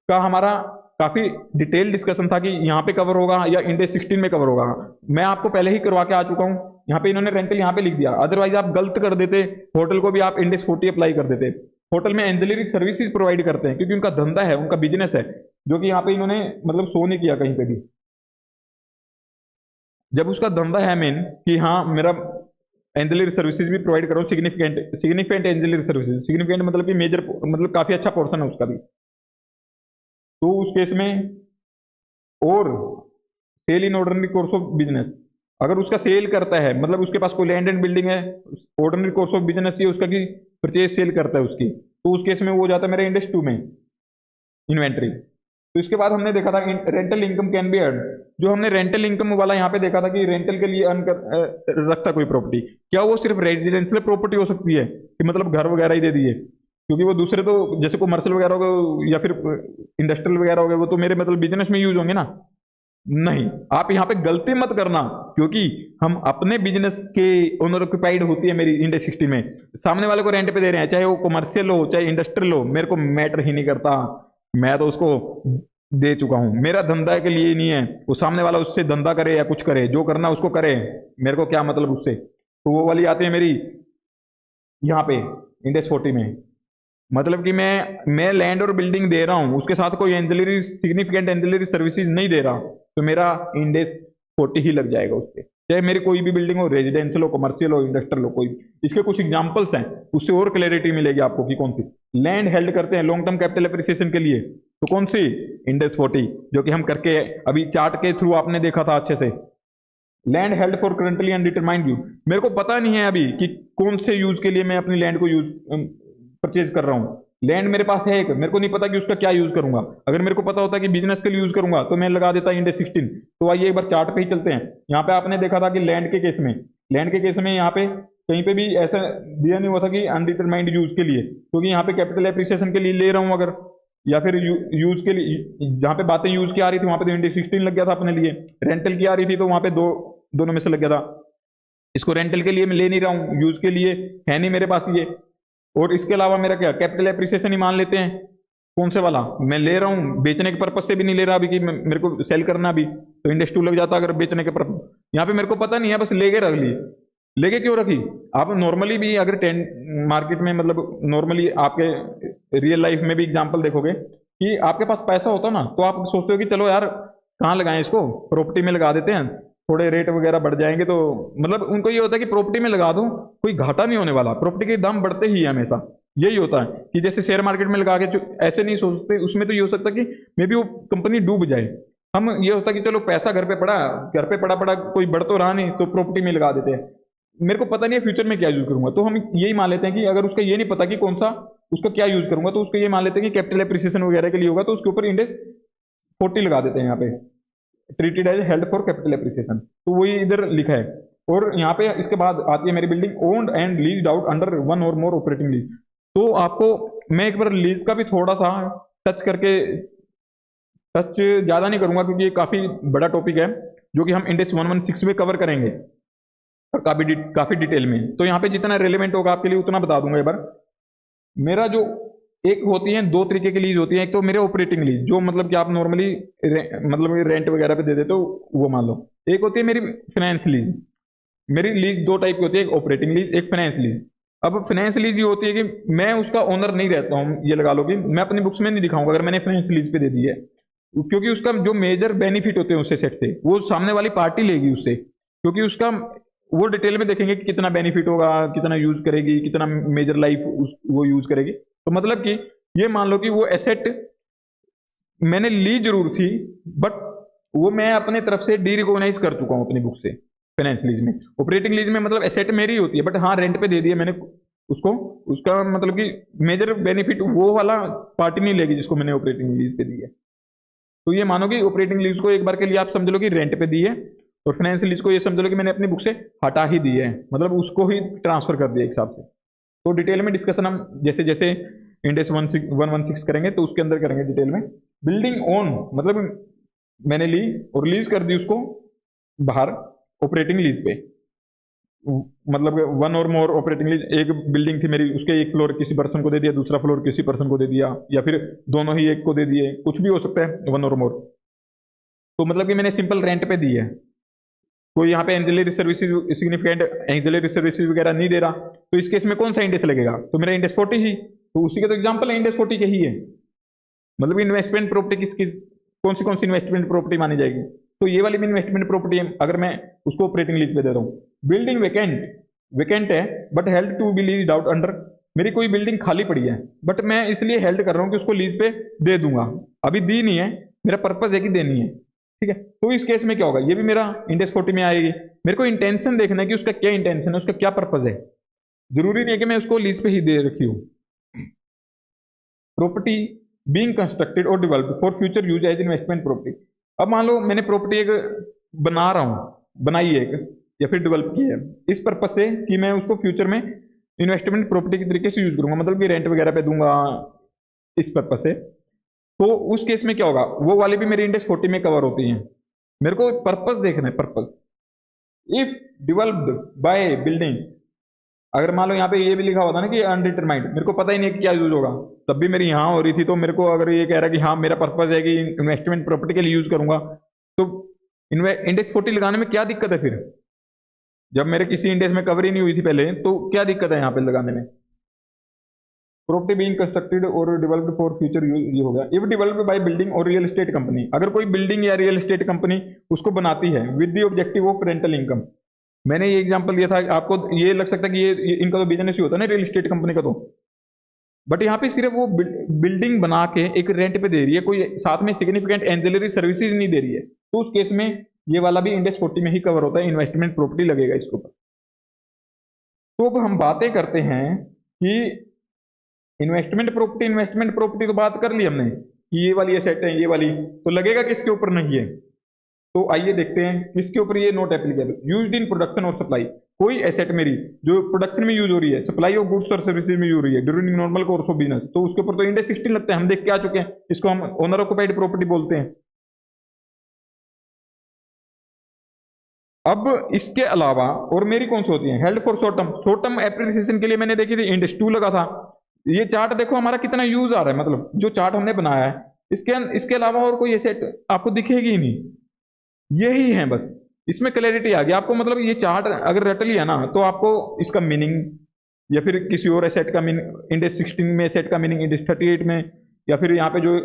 का हमारा काफी डिटेल डिस्कशन था कि यहाँ पे कवर होगा या इंडेक्स 16 में कवर होगा। मैं आपको पहले ही करवा के आ चुका हूँ। यहाँ पे इन्होंने रेंटल यहाँ पे लिख दिया, अदरवाइज आप गलत कर देते, होटल को भी आप इंडेक्स 40 अप्लाई कर देते। होटल में एंजिलरी सर्विसेज प्रोवाइड करते हैं क्योंकि उनका धंधा है, उनका बिजनेस है, जो कि यहाँ पे इन्होंने मतलब शो नहीं किया कहीं पे भी। जब उसका धंधा है मेन कि हाँ मेरा एंजिलरी सर्विसेज भी प्रोवाइड कर रहा हूँ, सिग्निफिकेंट एंजिलरी सर्विसेज, सिग्निफिकेंट मतलब कि मेजर, मतलब काफी अच्छा पोर्शन है उसका भी, तो उस केस में। और sale in ordinary course of business, अगर उसका सेल करता है मतलब उसके पास कोई लैंड एंड बिल्डिंग है, ऑर्डिनरी कोर्स ऑफ बिजनेस ये उसका कि परचेज सेल करता है उसकी, तो उस केस में वो हो जाता है मेरे इंडेक्स 2 में इन्वेंट्री। तो इसके बाद हमने देखा था rental income can be earn, जो हमने रेंटल इनकम वाला यहाँ पे देखा था कि रेंटल के लिए अर्न रखता कोई प्रॉपर्टी, क्या वो सिर्फ रेजिडेंशियल प्रॉपर्टी हो सकती है कि मतलब घर वगैरह ही दे दिए? क्योंकि वो दूसरे तो जैसे कमर्शियल वगैरह हो गए या फिर इंडस्ट्रियल वगैरह हो गए, वो तो मेरे मतलब बिजनेस में यूज होंगे ना। नहीं, आप यहाँ पे गलती मत करना, क्योंकि हम अपने बिजनेस के ओनर ऑक्यूपाइड होती है मेरी इंडेक्स 60 में, सामने वाले को रेंट पे दे रहे हैं, चाहे वो कमर्शियल हो चाहे इंडस्ट्रियल हो, मेरे को मैटर ही नहीं करता, मैं तो उसको दे चुका हूं। मेरा धंधा के लिए नहीं है, वो सामने वाला उससे धंधा करे या कुछ करे, जो करना उसको करे, मेरे को क्या मतलब उससे। तो वो वाली आती है मेरी यहाँ पे इंडेक्स 40 में, मतलब कि मैं लैंड और बिल्डिंग दे रहा हूं, उसके साथ कोई एंजिलरी सिग्निफिकेंट एंजिलरी सर्विसेज नहीं दे रहा, तो मेरा इंडेक्स 40 ही लग जाएगा उसके, चाहे मेरी कोई भी बिल्डिंग हो, रेजिडेंशियल हो, कमर्शियल हो, इंडस्ट्रियल हो, कोई भी। इसके कुछ एग्जांपल्स हैं, उससे और क्लैरिटी मिलेगी आपको कि कौन सी लैंड हेल्ड करते हैं लॉन्ग टर्म कैपिटल एप्रिसिएशन के लिए, तो कौन सी? इंडेक्स 40, जो कि हम करके अभी चार्ट के थ्रू आपने देखा था अच्छे से। Land held for currently undetermined use, मेरे को पता नहीं है अभी कि कौन से यूज के लिए मैं अपनी लैंड को यूज परचेज कर रहा हूँ। लैंड मेरे पास है एक, मेरे को नहीं पता कि उसका क्या यूज करूंगा। अगर मेरे को पता होता कि बिजनेस के लिए यूज करूंगा तो मैं लगा देता इंडेक्स 16। तो आइए एक बार चार्ट पे ही चलते हैं। यहाँ पे आपने देखा था कि लैंड के केस में यहाँ पे कहीं पे भी ऐसा दिया नहीं हुआ था कि अनडिटरमाइंड यूज के लिए, क्योंकि यहाँ पे कैपिटल एप्रिसिएशन के लिए ले रहा हूँ अगर, या फिर यूज के लिए जहां पे बातें यूज की आ रही थी वहां पे तो इंडेक्स 16 लग गया था अपने लिए। रेंटल की आ रही थी तो वहां पे दोनों में से लग गया था। इसको रेंटल के लिए मैं ले नहीं रहा हूँ, यूज के लिए है नहीं मेरे पास ये। और इसके अलावा मेरा क्या कैपिटल एप्रिसिएशन ही मान लेते हैं, कौन से वाला मैं ले रहा हूँ, बेचने के पर्पज से भी नहीं ले रहा अभी कि मेरे को सेल करना भी, तो इंडेक्स 2 लग जाता अगर बेचने के पर्पज। यहाँ पे मेरे को पता नहीं है, बस लेके रख ली। लेके क्यों रखी? आप नॉर्मली भी अगर मार्केट में मतलब नॉर्मली आपके रियल लाइफ में भी एग्जांपल देखोगे कि आपके पास पैसा होता ना तो आप सोचते हो कि चलो यार कहाँ लगाएं इसको, प्रॉपर्टी में लगा देते हैं, थोड़े रेट वगैरह बढ़ जाएंगे, तो मतलब उनको ये होता है कि प्रॉपर्टी में लगा दो, कोई घाटा नहीं होने वाला, प्रॉपर्टी के दाम बढ़ते ही है हमेशा। यही होता है कि जैसे शेयर मार्केट में लगा के ऐसे नहीं सोचते, उसमें तो ये हो सकता है कि मे बी वो कंपनी डूब जाए। हम ये होता है कि चलो पैसा घर पे पड़ा पड़ा कोई बढ़ तो रहा नहीं, तो प्रॉपर्टी में लगा देते हैं। मेरे को पता नहीं है फ्यूचर में क्या यूज करूंगा, तो हम यही मान लेते हैं कि अगर उसका ये नहीं पता कि कौन सा उसका क्या यूज करूंगा, तो उसको ये मान लेते हैं कि कैपिटल एप्रिसिएशन वगैरह के लिए होगा, तो उसके ऊपर इंडेक्स 40 लगा देते हैं यहाँ पे, treated as held for capital appreciation, तो वही इधर लिखा है। और यहाँ पे इसके बाद आती है मेरी building owned and leased out under one और मोर ऑपरेटिंग लीज। तो आपको मैं एक बार लीज का भी थोड़ा सा टच करके टच ज़्यादा नहीं करूंगा क्योंकि ये काफ़ी बड़ा टॉपिक है जो कि हम इंडेक्स 116 में कवर करेंगे और काफ़ी डिटेल में। तो यहाँ पे जितना रेलेवेंट होगा आपके लिए उतना बता दूंगा एक बार। मेरा जो एक होती है, दो तरीके की लीज होती है। एक तो मेरे ऑपरेटिंग लीज जो मतलब कि आप नॉर्मली मतलब रेंट वगैरह पे दे देते हो, वो मान लो। एक होती है मेरी फाइनेंस लीज। मेरी लीज दो टाइप की होती है, एक ऑपरेटिंग लीज, एक फाइनेंस लीज। अब फाइनेंस लीज ये होती है कि मैं उसका ओनर नहीं रहता हूँ, ये लगा लो कि मैं अपनी बुक्स में नहीं दिखाऊंगा अगर मैंने फाइनेंस लीज पे दे दी है, क्योंकि उसका जो मेजर बेनिफिट होते हैं उससे सेट से वो सामने वाली पार्टी लेगी उससे, क्योंकि उसका वो डिटेल में देखेंगे कि कितना बेनिफिट होगा, कितना यूज करेगी, कितना मेजर लाइफ वो यूज करेगी। तो मतलब कि ये मान लो कि वो एसेट मैंने ली जरूर थी, बट वो मैं अपने तरफ से डी रिकॉग्नाइज कर चुका हूं अपनी बुक से फाइनेंस लीज में। ऑपरेटिंग लीज में मतलब एसेट मेरी होती है, बट हाँ रेंट पे दे दिया मैंने उसको, उसका मतलब कि मेजर बेनिफिट वो वाला पार्टी नहीं लेगी जिसको मैंने ऑपरेटिंग लीज पे दी है। तो ये मानो कि ऑपरेटिंग लीज को एक बार के लिए आप समझ लो कि रेंट पे दी है, और फाइनेंस लीज को ये समझ लो कि मैंने अपनी बुक से हटा ही दी है, मतलब उसको ही ट्रांसफर कर दिया एक हिसाब से। तो डिटेल में डिस्कशन हम जैसे जैसे इंडेक्स 116 करेंगे तो उसके अंदर करेंगे डिटेल में। बिल्डिंग ओन मतलब मैंने ली और लीज कर दी उसको बाहर ऑपरेटिंग लीज पे, मतलब वन और मोर ऑपरेटिंग लीज। एक बिल्डिंग थी मेरी, उसके एक फ्लोर किसी पर्सन को दे दिया, दूसरा फ्लोर किसी पर्सन को दे दिया, या फिर दोनों ही एक को दे दिए, कुछ भी हो सकता है वन और मोर। तो मतलब कि मैंने सिंपल रेंट पे दी है, कोई यहाँ पे एंजिलरी सर्विसेज सिग्निफिकेंट एंजिलरी सर्विसेज वगैरह नहीं दे रहा, तो इस केस में कौन सा इंडेक्स लगेगा? तो मेरा इंडेक्स 40 ही, तो उसी का तो एग्जांपल है इंडेक्स 40 के ही है। मतलब इन्वेस्टमेंट प्रॉपर्टी किसकी, कौन सी इन्वेस्टमेंट प्रॉपर्टी मानी जाएगी? तो ये वाली भी इन्वेस्टमेंट प्रॉपर्टी है अगर मैं उसको ऑपरेटिंग लीज पे दे रहा हूँ। बिल्डिंग वेकेंट, वेकेंट है but held to be lease out under, मेरी कोई बिल्डिंग खाली पड़ी है बट मैं इसलिए हेल्ड कर रहा हूँ कि उसको लीज पे दे दूंगा, अभी दी नहीं है, मेरा पर्पज है कि देनी है, ठीक है। तो इस केस में क्या होगा, ये भी मेरा इंडेक्स 40 में आएगी। मेरे को इंटेंशन देखना है कि उसका क्या इंटेंशन है, उसका क्या पर्पज है। जरूरी नहीं है कि मैं उसको लीज पे ही दे रखी हूँ। प्रॉपर्टी बीइंग कंस्ट्रक्टेड और developed for future use as investment property. अब मान लो मैंने प्रॉपर्टी एक बना रहा हूँ, बनाई है एक, या फिर डेवलप की है इस पर्पज से कि मैं उसको फ्यूचर में इन्वेस्टमेंट प्रॉपर्टी के तरीके से यूज करूंगा, मतलब कि रेंट वगैरह पे दूंगा इस पर्पज से। तो उस केस में क्या होगा, वो वाली भी मेरी इंडेक्स 40 में कवर होती है। मेरे को पर्पज देखना है, purpose. If developed by building, अगर मान लो यहाँ पे ये भी लिखा होता ना कि अनडिटरमाइंड, मेरे को पता ही नहीं कि क्या यूज होगा, तब भी मेरी यहाँ हो रही थी, तो मेरे को अगर ये कह रहा है कि हाँ मेरा पर्पज है कि इन्वेस्टमेंट प्रॉपर्टी के लिए यूज करूंगा, तो इंडेक्स 40 लगाने में क्या दिक्कत है फिर? जब मेरे किसी इंडेक्स में कवर ही नहीं हुई थी पहले, तो क्या दिक्कत है यहाँ पे लगाने में? प्रॉपर्टी बीइंग कंस्ट्रक्टेड और डेवलप्ड फॉर फ्यूचर यूज, ये हो गया। इफ डेवलप्ड बाय बिल्डिंग और रियल एस्टेट कंपनी, अगर कोई बिल्डिंग या रियल एस्टेट कंपनी उसको बनाती है with the objective of rental income. मैंने ये एग्जांपल दिया था, आपको ये लग सकता है कि ये इनका तो बिजनेस ही होता है ना रियल एस्टेट कंपनी का, तो बट यहाँ पे सिर्फ वो बिल्डिंग बना के एक रेंट पे दे रही है, कोई साथ में सिग्निफिकेंट एंजिलरी सर्विसेज नहीं दे रही है, तो उस केस में ये वाला भी इंडेक्स 40 में ही कवर होता है, इन्वेस्टमेंट प्रॉपर्टी लगेगा इसके ऊपर। तो अब हम बातें करते हैं कि इन्वेस्टमेंट प्रॉपर्टी तो बात कर ली हमने कि ये वाली एसेट है, ये वाली तो लगेगा किसके ऊपर नहीं है। तो आइए देखते हैं किसके ऊपर ये not applicable. Used in production और सप्लाई, कोई एसेट मेरी जो प्रोडक्शन में यूज हो रही है, सप्लाई ऑफ गुड्स और सर्विसेज में यूज हो रही है during normal course of business, तो उसके ऊपर तो इंडेक्स 16 लगता है, हम देख के आ चुके हैं, इसको हम ओनर ऑक्युपाइड प्रॉपर्टी बोलते हैं। अब इसके अलावा और मेरी कौन सी होती है, held for short term appreciation के लिए मैंने देखी थी इंडेक्स 2 लगा था। ये चार्ट देखो हमारा कितना यूज आ रहा है, मतलब जो चार्ट हमने बनाया है इसके अलावा और कोई एसेट आपको दिखेगी ही नहीं, यही है बस। इसमें क्लैरिटी आ गई आपको, मतलब ये चार्ट अगर रट लिया ना तो आपको इसका मीनिंग, या फिर किसी और एसेट का मीनिंग इंडेक्स 16 में एसेट का मीनिंग इंडेक्स 38 में, या फिर यहाँ पे जो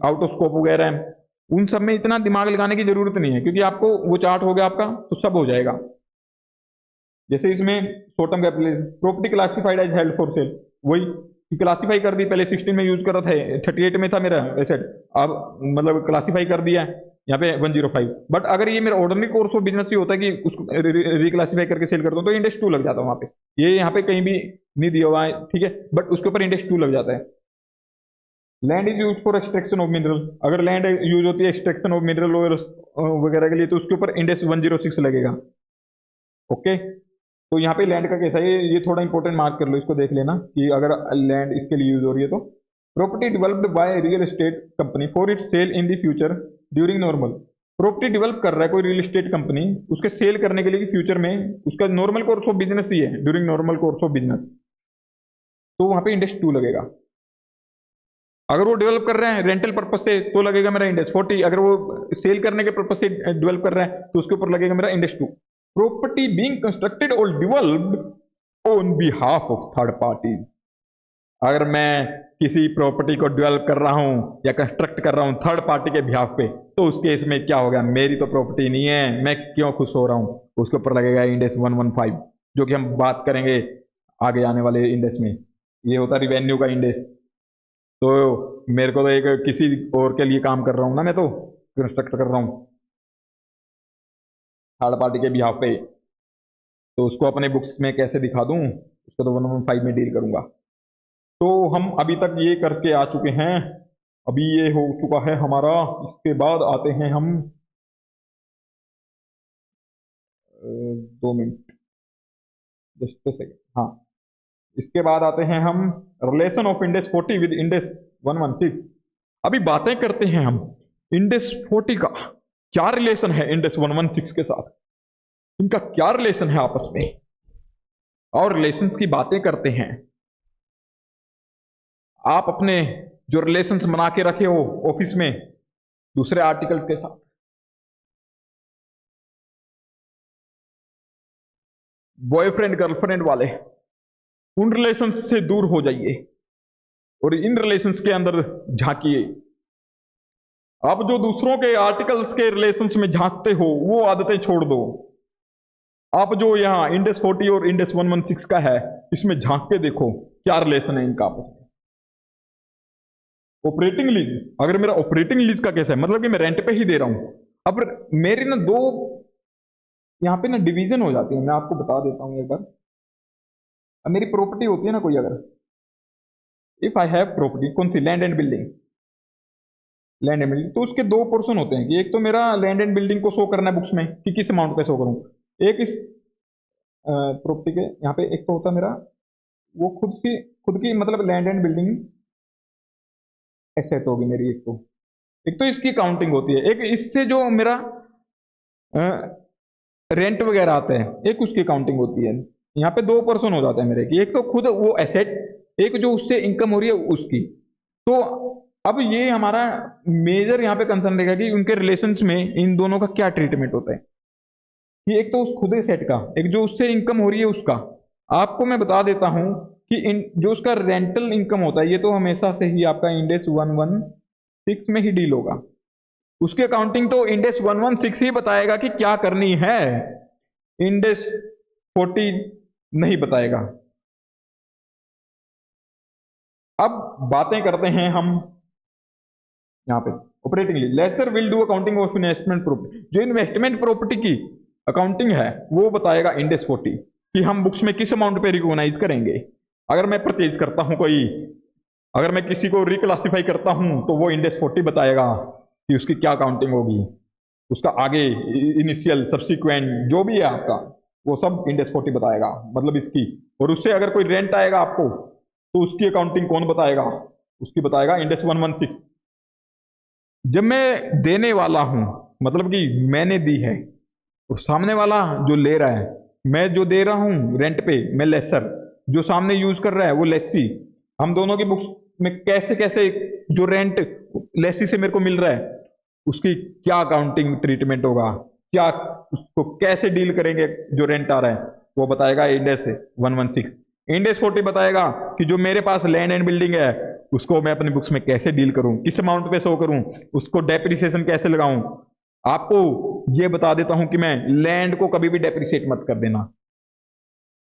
आउट ऑफ स्कोप वगैरह है उन सब में इतना दिमाग लगाने की जरूरत नहीं है, क्योंकि आपको वो चार्ट हो गया आपका तो सब हो जाएगा। जैसे इसमें short term property classified as held for sale, वही क्लासिफाई कर दी, पहले 16 में यूज कर रहा था, 38 में था मेरा एसेट, अब मतलब क्लासिफाई कर दिया यहाँ पे 105। बट अगर ये मेरा ऑर्डिनरी कोर्स ऑफ बिजनेस ही होता है कि उसको रिक्लासिफाई करके सेल करता हूँ, तो इंडेक्स 2 लग जाता है वहाँ पे, ये यहाँ पे कहीं भी नहीं दिया हुआ है, ठीक है, बट उसके ऊपर इंडेक्स 2 लग जाता है। Land is use for extraction of mineral, अगर लैंड यूज होती है एक्सट्रैक्शन ऑफ मिनरल वगैरह के लिए, तो उसके ऊपर इंडेक्स 106 लगेगा। ओके, तो यहाँ पे लैंड का कैसा है, ये थोड़ा इंपॉर्टेंट मार्क कर लो, इसको देख लेना कि अगर लैंड इसके लिए यूज हो रही है तो property developed by real estate company for it sale in the future during normal. Property develop कर रहा है कोई रियल एस्टेट कंपनी, उसके सेल करने के लिए फ्यूचर में, उसका नॉर्मल कोर्स ऑफ बिजनेस ही है, during normal course of business, तो वहां पे इंडेक्स 2 लगेगा। अगर वो डेवलप कर रहे हैं रेंटल पर्पज से तो लगेगा मेरा इंडेक्स 40, अगर वो सेल करने के पर्पज से डेवलप कर रहा है तो उसके ऊपर लगेगा मेरा इंडेक्स 2। प्रॉपर्टी बीइंग कंस्ट्रक्टेड और developed on behalf of third parties. अगर मैं किसी प्रॉपर्टी को डेवलप कर रहा हूं या कंस्ट्रक्ट कर रहा हूं थर्ड पार्टी के बिहाफ पे, तो उस केस में क्या होगा, मेरी तो प्रॉपर्टी नहीं है, मैं क्यों खुश हो रहा हूं, उसके ऊपर लगेगा इंडेक्स 115, जो कि हम बात करेंगे आगे आने वाले इंडेक्स में। ये होता है रिवेन्यू का इंडेक्स। तो मेरे को तो एक किसी और के लिए काम कर रहा हूं ना, मैं तो कंस्ट्रक्ट कर रहा हूं थर्ड पार्टी के बिहाफ पे, तो उसको अपने बुक्स में कैसे दिखा दूं, उसको तो 115 में डील करूंगा। तो हम अभी तक ये करके आ चुके हैं, अभी ये हो चुका है हमारा। इसके बाद आते हैं हम 2 मिनट जस्ट सेकेंड, हाँ, इसके बाद आते हैं हम relation of index 40 with index 116। अभी बातें करते हैं हम इंडेक्स 40 का क्या रिलेशन है इंडेक्स 116 के साथ, इनका क्या रिलेशन है आपस में, और रिलेशंस की बातें करते हैं। आप अपने जो रिलेशंस बना के रखे हो ऑफिस में दूसरे आर्टिकल के साथ, बॉयफ्रेंड गर्लफ्रेंड वाले, उन रिलेशंस से दूर हो जाइए और इन रिलेशंस के अंदर झांकिए। आप जो दूसरों के आर्टिकल्स के रिलेशंस में झांकते हो वो आदतें छोड़ दो। आप जो यहां इंडेक्स 40 और इंडेक्स 116 का है, इसमें झांक के देखो क्या रिलेशन है इनका आपस में। ऑपरेटिंग लीज, अगर मेरा ऑपरेटिंग लीज का केस है, मतलब कि मैं रेंट पे ही दे रहा हूं, अब मेरी ना दो यहां पे ना डिवीजन हो जाती है। मैं आपको बता देता हूं एक बार। अब मेरी प्रॉपर्टी होती है ना कोई, अगर इफ आई हैव प्रॉपर्टी, कौन सी, land and building, land and building, तो उसके दो पोर्शन होते हैं कि एक तो मेरा लैंड एंड बिल्डिंग को शो करना है बुक्स में कि किस अमाउंट पे शो करूं, एक इस प्रॉपर्टी के यहाँ पे एक तो होता है मेरा वो खुद की मतलब लैंड एंड बिल्डिंग एसेट होगी मेरी, एक तो इसकी काउंटिंग होती है, एक इससे जो मेरा रेंट वगैरह आता है, एक उसकी काउंटिंग होती है। यहाँ पे दो पर्सन हो जाते हैं मेरे, कि एक तो खुद वो एसेट, एक जो उससे इनकम हो रही है उसकी। तो अब ये हमारा मेजर यहाँ पे कंसर्न रहेगा कि उनके रिलेशंस में इन दोनों का क्या ट्रीटमेंट होता है, कि एक तो उस खुद एसेट का, एक जो उससे इनकम हो रही है उसका। आपको मैं बता देता हूं कि जो उसका रेंटल इनकम होता है, ये तो हमेशा से ही आपका इंडेक्स 116 में ही डील होगा। उसकी अकाउंटिंग तो इंडेक्स 116 ही बताएगा कि क्या करनी है, इंडेक्स 40 नहीं बताएगा। अब बातें करते हैं हम यहां पे operating lease. Laser will do accounting of investment property, जो इन्वेस्टमेंट प्रॉपर्टी की अकाउंटिंग है वो बताएगा इंडेक्स 40, कि हम बुक्स में किस अमाउंट पे रिकॉग्नाइज करेंगे। अगर मैं परचेज करता हूं कोई, अगर मैं किसी को रिक्लासिफाई करता हूं, तो वो इंडेक्स 40 बताएगा कि उसकी क्या काउंटिंग होगी, उसका आगे इनिशियल सब्सिक्वेंट जो भी है आपका, वो सब इंडेक्स 40 बताएगा, मतलब इसकी। और उससे अगर कोई रेंट आएगा आपको, तो उसकी अकाउंटिंग कौन बताएगा, उसकी बताएगा इंडेक्स 116। जब मैं देने वाला हूं, मतलब कि मैंने दी है और सामने वाला जो ले रहा है, मैं जो दे रहा हूं रेंट पे मैं लेसर, जो सामने यूज कर रहा है वो लेसी, हम दोनों की बुक्स में कैसे कैसे जो रेंट लेसी से मेरे को मिल रहा है उसकी क्या अकाउंटिंग ट्रीटमेंट होगा, क्या उसको कैसे डील करेंगे, जो रेंट आ रहा है वो बताएगा इंडेक्स 116। इंडेक्स 40 बताएगा कि जो मेरे पास लैंड एंड बिल्डिंग है उसको मैं अपनी बुक्स में कैसे डील करूं, किस अमाउंट पे शो करूं, उसको डेप्रिसिएशन कैसे लगाऊं। आपको ये बता देता हूं कि मैं लैंड को कभी भी डेप्रिसिएट मत कर देना।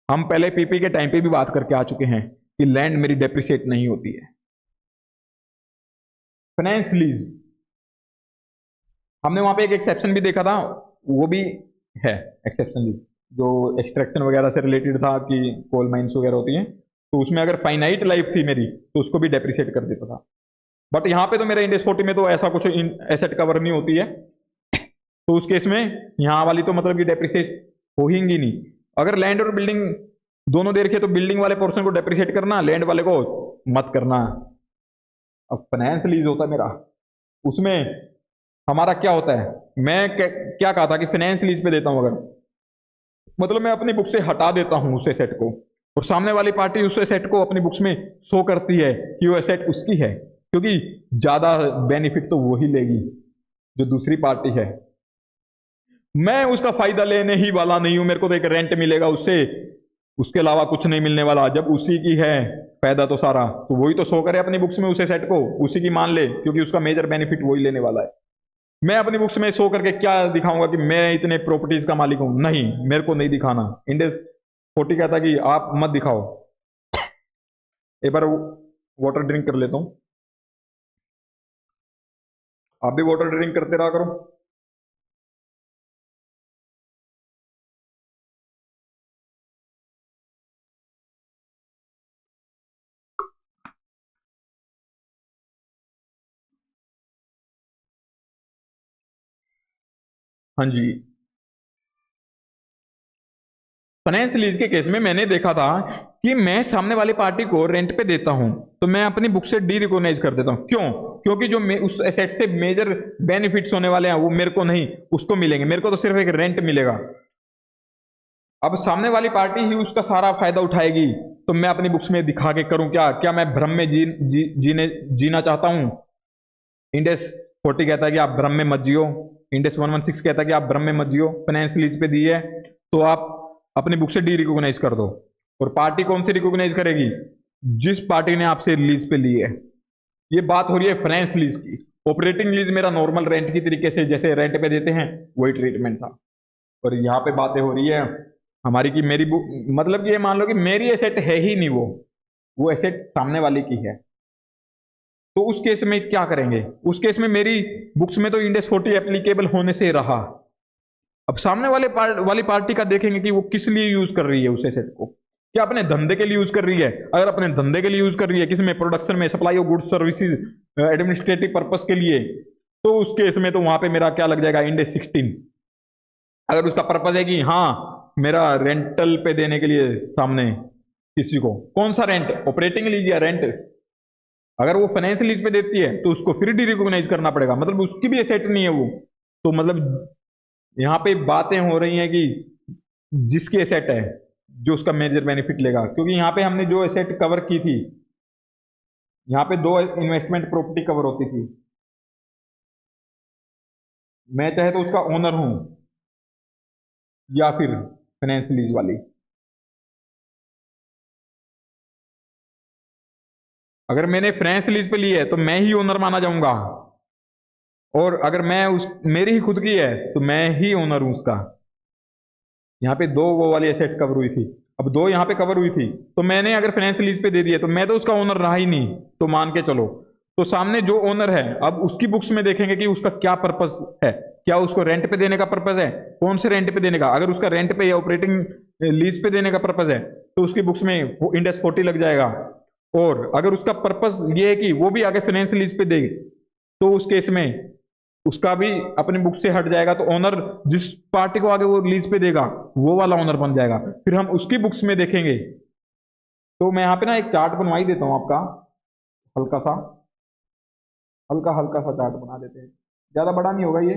हम पहले पीपी के टाइम पे भी बात करके आ चुके हैं कि लैंड मेरी डेप्रिसिएट नहीं होती है। फाइनेंस लीज, हमने वहां पे एक एक्सेप्शन भी देखा था, वो भी है एक्सेप्शन लीज, जो एक्सट्रैक्शन वगैरह से रिलेटेड था कि कोल माइंस वगैरह होती हैं, तो उसमें अगर फाइनाइट लाइफ थी मेरी तो उसको भी डेप्रिसिएट कर देता था। बट यहाँ पे तो मेरा इंडेक्स 40 में तो ऐसा कुछ एसेट कवर नहीं होती है, तो उस केस में यहाँ वाली तो मतलब कि डेप्रिसिएट हो ही नहीं। अगर लैंड और बिल्डिंग दोनों दे रखे तो बिल्डिंग वाले पोर्शन को डेप्रिसिएट करना, लैंड वाले को मत करना। अब फाइनेंस लीज होता है मेरा, उसमें हमारा क्या होता है, मैं क्या कहा था कि फाइनेंस लीज पे देता हूं अगर, मतलब मैं अपनी बुक से हटा देता हूं उस एसेट को, और सामने वाली पार्टी उस एसेट को अपनी बुक्स में शो करती है कि वो एसेट उसकी है, क्योंकि ज्यादा बेनिफिट तो वो ही लेगी जो दूसरी पार्टी है। मैं उसका फायदा लेने ही वाला नहीं हूं, मेरे को तो एक रेंट मिलेगा उससे, उसके अलावा कुछ नहीं मिलने वाला। जब उसी की है फायदा तो सारा, तो वही तो शो करे अपनी बुक्स में उस एसेट को, उसी की मान ले, क्योंकि उसका मेजर बेनिफिट वही लेने वाला है। मैं अपनी बुक्स में शो करके क्या दिखाऊंगा कि मैं इतने प्रॉपर्टीज का मालिक हूं? नहीं, मेरे को नहीं दिखाना। इंडेक्स 40 कहता कि आप मत दिखाओ। एक बार वाटर ड्रिंक कर लेता हूं, आप भी वाटर ड्रिंक करते रहा करो। हाँ जी, फाइनेंस लीज के केस में मैंने देखा था कि मैं सामने वाली पार्टी को रेंट पे देता हूं तो मैं अपनी बुक से डी रिकॉग्नाइज कर देता हूं। क्यों? क्योंकि जो उस एसेट से मेजर बेनिफिट्स होने वाले हैं वो मेरे को नहीं, उसको मिलेंगे, मेरे को तो सिर्फ एक रेंट मिलेगा। अब सामने वाली पार्टी ही उसका सारा फायदा उठाएगी, तो मैं अपनी बुक्स में दिखा के करूं क्या? क्या मैं भ्रम में जीना चाहता हूं? इंडेक्स 40 कहता है कि आप भ्रम में मत जियो, इंडेक्स 116 कहता है कि आप भ्रम में मत जियो, फाइनेंस लीज पे दी है तो आप अपनी बुक से डी रिकॉग्नाइज कर दो। और पार्टी कौन सी रिकॉग्नाइज करेगी? जिस पार्टी ने आपसे लीज पे ली है। ये बात हो रही है फाइनेंस लीज की। ऑपरेटिंग लीज मेरा नॉर्मल रेंट की तरीके से जैसे रेंट पे देते हैं वही ट्रीटमेंट था, और यहाँ पे बातें हो रही है हमारी की मेरी बुक, मतलब कि ये मान लो कि मेरी एसेट है ही नहीं, वो एसेट सामने वाले की है। तो उस केस में क्या करेंगे? उस केस में मेरी बुक्स में तो इंडेक्स 40 एप्लीकेबल होने से रहा। अब सामने वाली पार्टी का देखेंगे कि वो किस लिए यूज कर रही है उस एसेट को। क्या अपने धंधे के लिए यूज कर रही है? अगर अपने धंधे के लिए यूज कर रही है, किसी में प्रोडक्शन में, supply of goods services, administrative purpose के लिए, तो उस केस में तो वहां पे मेरा क्या लग जाएगा? इंडेक्स 16। अगर उसका पर्पज है कि हाँ मेरा रेंटल पे देने के लिए सामने किसी को, कौन सा रेंट? ऑपरेटिंग लीज या रेंट? अगर वो फाइनेंस लीज पे देती है तो उसको फिर डी रिकॉग्नाइज करना पड़ेगा, मतलब उसकी भी एसेट नहीं है वो। तो मतलब यहाँ पे बातें हो रही हैं कि जिसकी एसेट है जो उसका मेजर बेनिफिट लेगा, क्योंकि यहाँ पे हमने जो एसेट कवर की थी, यहाँ पे दो इन्वेस्टमेंट प्रॉपर्टी कवर होती थी। मैं चाहे तो उसका ओनर हूं या फिर फाइनेंस लीज वाली। अगर मैंने फाइनेंस लीज पे ली है तो मैं ही ओनर माना जाऊंगा, और अगर मैं उस मेरी ही खुद की है तो मैं ही ओनर हूं उसका। यहाँ पे दो वो वाली एसेट कवर हुई थी, अब दो यहाँ पे कवर हुई थी, तो मैंने अगर फाइनेंस लीज पे दे दिया तो मैं तो उसका ओनर रहा ही नहीं, तो मान के चलो। तो सामने जो ओनर है अब उसकी बुक्स में देखेंगे कि उसका क्या पर्पस है। क्या उसको रेंट पे देने का पर्पस है? कौन से रेंट पे देने का? अगर उसका रेंट पे या ऑपरेटिंग लीज पे देने का पर्पस है तो उसकी बुक्स में इंडेक्स 40 लग जाएगा। और अगर उसका पर्पस ये है कि वो भी आगे फाइनेंस लीज पे दे, तो उस केस में उसका भी अपनी बुक से हट जाएगा, तो ओनर जिस पार्टी को आगे वो लीज पे देगा वो वाला ओनर बन जाएगा। फिर हम उसकी बुक्स में देखेंगे। तो मैं यहाँ पे ना एक चार्ट बनवा ही देता हूँ आपका, हल्का सा, हल्का हल्का सा चार्ट बना देते हैं। ज्यादा बड़ा नहीं होगा ये,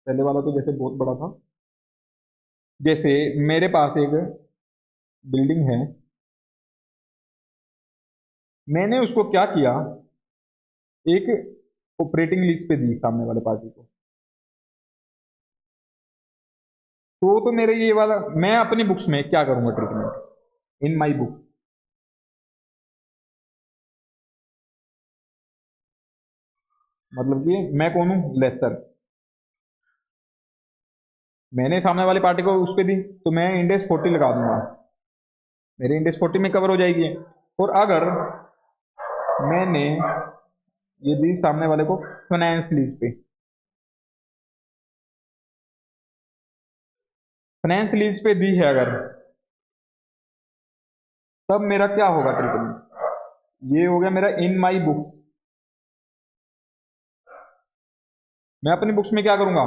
पहले वाला तो जैसे बहुत बड़ा था। जैसे मेरे पास एक बिल्डिंग है, मैंने उसको क्या किया, एक ऑपरेटिंग लीज पे दी सामने वाले पार्टी को। तो मेरे ये वाला, मैं अपनी बुक्स में क्या करूंगा ट्रीटमेंट, इन माई बुक, मतलब कि मैं कौन हूं? लेसर। मैंने सामने वाली पार्टी को उस पे दी तो मैं इंडेक्स 40 लगा दूंगा, मेरे इंडेक्स 40 में कवर हो जाएगी। और अगर मैंने ये दी सामने वाले को फाइनेंस लीज पे, फाइनेंस लीज पे दी है अगर, तब मेरा क्या होगा ट्रीटमेंट? ये हो गया मेरा इन माई बुक। मैं अपनी बुक्स में क्या करूंगा?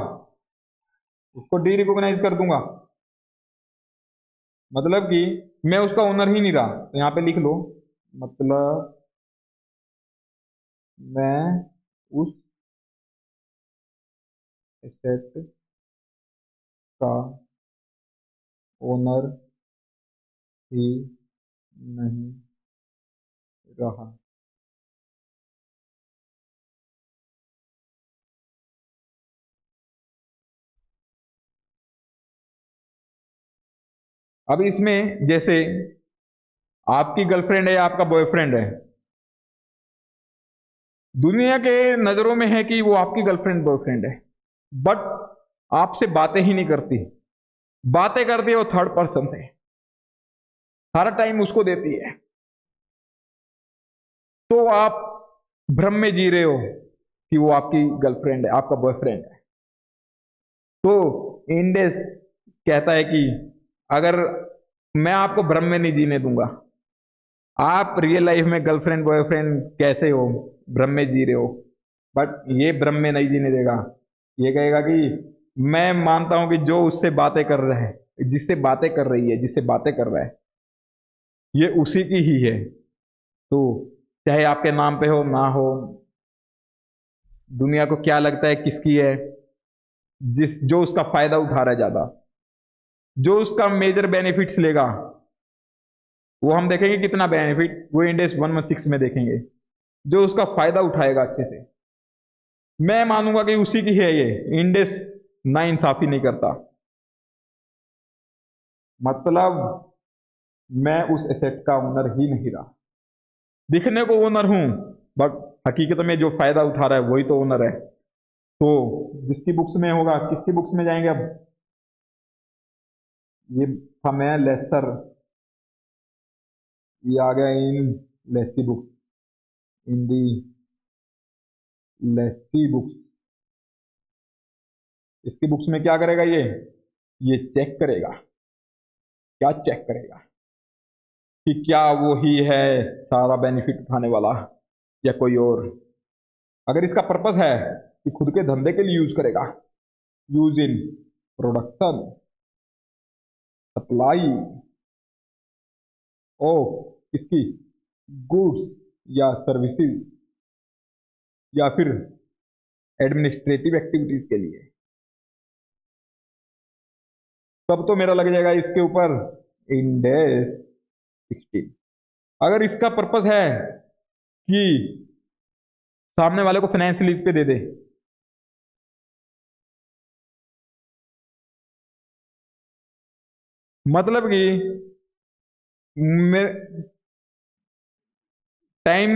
उसको डी रिकॉग्नाइज कर दूंगा, मतलब कि मैं उसका ओनर ही नहीं रहा। तो यहाँ पे लिख लो, मतलब मैं उस एसेट का ओनर ही नहीं रहा। अब इसमें जैसे आपकी गर्लफ्रेंड है या आपका बॉयफ्रेंड है, दुनिया के नजरों में है कि वो आपकी गर्लफ्रेंड बॉयफ्रेंड है, बट आपसे बातें ही नहीं करती। बातें करती है वो थर्ड पर्सन से, सारा टाइम उसको देती है। तो आप भ्रम में जी रहे हो कि वो आपकी गर्लफ्रेंड है, आपका बॉयफ्रेंड है। तो इंडेस कहता है कि अगर मैं आपको भ्रम में नहीं जीने दूंगा, आप रियल लाइफ में गर्लफ्रेंड बॉयफ्रेंड कैसे हो, भ्रम में जी रहे हो, बट ये भ्रम में नहीं जीने देगा। ये कहेगा कि मैं मानता हूं कि जो उससे बातें कर रहा है, जिससे बातें कर रही है, जिससे बातें कर रहा है, ये उसी की ही है। तो चाहे आपके नाम पे हो ना हो, दुनिया को क्या लगता है किसकी है, जिस जो उसका फायदा उठा रहा है ज्यादा, जो उसका मेजर बेनिफिट्स लेगा, वो हम देखेंगे कितना बेनिफिट, वो इंडेक्स 116 में देखेंगे। जो उसका फायदा उठाएगा अच्छे से, मैं मानूंगा कि उसी की है ये। इंडेक्स ना इंसाफी नहीं करता। मतलब मैं उस एसेट का ओनर ही नहीं रहा। दिखने को ओनर हूं, बट हकीकत में जो फायदा उठा रहा है वही तो ओनर है। तो जिसकी बुक्स में होगा, किसकी बुक्स में जाएंगे अब? ये था मैं लेसर, ये आ गया इन लेसी बुक्स, इन दी लेसी बुक्स। इसकी बुक्स में क्या करेगा ये चेक करेगा। क्या चेक करेगा कि क्या वो ही है सारा बेनिफिट उठाने वाला या कोई और। अगर इसका पर्पस है कि खुद के धंधे के लिए यूज करेगा, use in production, supply of इसकी गुड्स या सर्विसेज, या फिर एडमिनिस्ट्रेटिव एक्टिविटीज के लिए, तब तो मेरा लग जाएगा इसके ऊपर इंडेक्स 16। अगर इसका पर्पस है कि सामने वाले को फाइनेंस लीज पे दे दे, मतलब कि मैं टाइम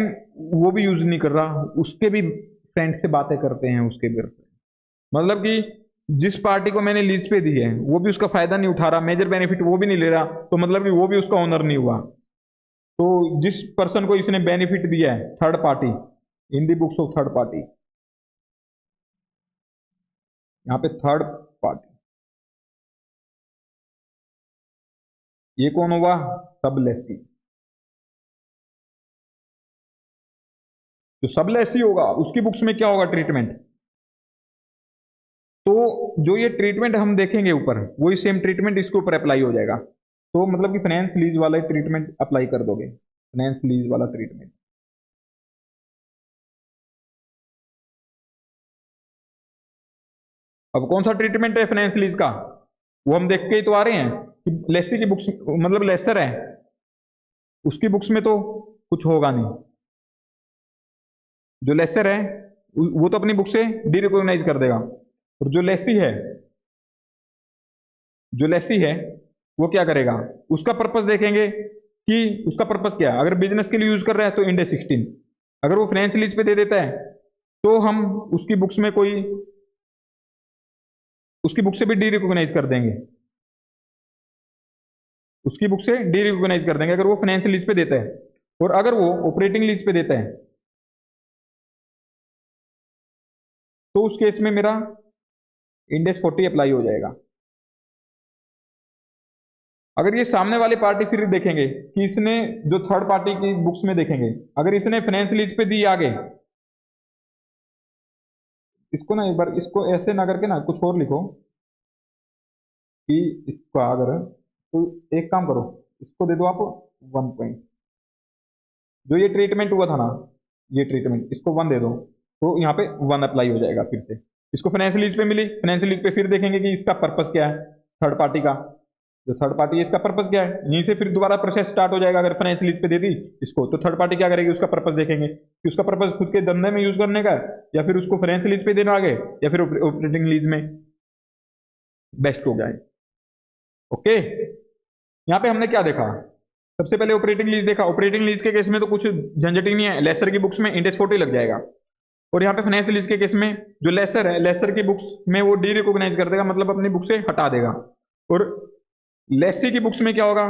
वो भी यूज नहीं कर रहा, उसके भी फ्रेंड से बातें करते हैं उसके भी। मतलब कि जिस पार्टी को मैंने लीज पे दी है वो भी उसका फायदा नहीं उठा रहा, मेजर बेनिफिट वो भी नहीं ले रहा, तो मतलब कि वो भी उसका ओनर नहीं हुआ। तो जिस पर्सन को इसने बेनिफिट दिया है, third party, in the books of third party, यहाँ पे थर्ड पार्टी, ये कौन हुआ? सबलेसी। जो सबलेसी होगा उसकी बुक्स में क्या होगा? ट्रीटमेंट। तो जो ये ट्रीटमेंट हम देखेंगे ऊपर, वही सेम ट्रीटमेंट इसके ऊपर अप्लाई हो जाएगा। तो मतलब कि फाइनेंस लीज वाला ट्रीटमेंट अप्लाई कर दोगे, फाइनेंस लीज वाला ट्रीटमेंट। अब कौन सा ट्रीटमेंट है फाइनेंस लीज का, वो हम देख के ही तो आ रहे हैं कि लेसी की बुक्स, मतलब लेसर है उसकी बुक्स में तो कुछ होगा नहीं। जो लेसर है वो तो अपनी बुक से डी रिकॉग्नाइज कर देगा, और जो लेसी है, जो लेसी है वो क्या करेगा? उसका पर्पस देखेंगे कि उसका पर्पस क्या है। अगर बिजनेस के लिए यूज कर रहा है तो इंडेक्स 16। अगर वो फाइनेंस लीज पे दे देता है तो हम उसकी बुक्स में कोई, उसकी बुक से भी डी रिकॉग्नाइज कर देंगे, उसकी बुक से डी रिकॉग्नाइज कर देंगे अगर वो फाइनेंस लीज पे देता है। और अगर वो ऑपरेटिंग लीज पे देता है तो उस केस में मेरा इंडेक्स 40 अप्लाई हो जाएगा। अगर ये सामने वाली पार्टी फिर देखेंगे कि इसने, जो थर्ड पार्टी की बुक्स में देखेंगे, अगर इसने फाइनेंस लीज पे दी आगे, इसको ना एक बार इसको ऐसे ना करके ना कुछ और लिखो कि इसको अगर, तो एक काम करो, इसको दे दो आप 1 पॉइंट। जो ये ट्रीटमेंट हुआ था ना, ये ट्रीटमेंट, इसको 1 दे दो तो यहाँ पे 1 अप्लाई हो जाएगा फिर से। इसको फाइनेंशियल लीज पे मिली, फाइनेंशियल लीज पे फिर देखेंगे कि इसका पर्पस क्या है, थर्ड पार्टी का, जो थर्ड पार्टी है इसका पर्पस क्या है, यहीं से फिर दोबारा प्रोसेस स्टार्ट हो जाएगा। अगर फाइनेंशियल लीज पे दे दी इसको तो थर्ड पार्टी क्या करेगी, उसका पर्पस देखेंगे कि उसका पर्पस खुद के धंधे में यूज करने का है या फिर उसको फाइनेंशियल लीज पे देना आगे या फिर ऑपरेटिंग लीज में बेस्ट हो गया है। ओके, यहाँ पे हमने क्या देखा, सबसे पहले ऑपरेटिंग लीज देखा। ऑपरेटिंग लीज के केस में तो कुछ झंझट ही नहीं है, लेसर की बुक्स में इंडेक्स 40 लग जाएगा। और यहाँ पे फाइनेंशियल लीज के केस में जो लेसर है, लेसर की बुक्स में वो डी रिकॉग्नाइज कर देगा, मतलब अपनी बुक से हटा देगा। और लेसी की बुक्स में क्या होगा,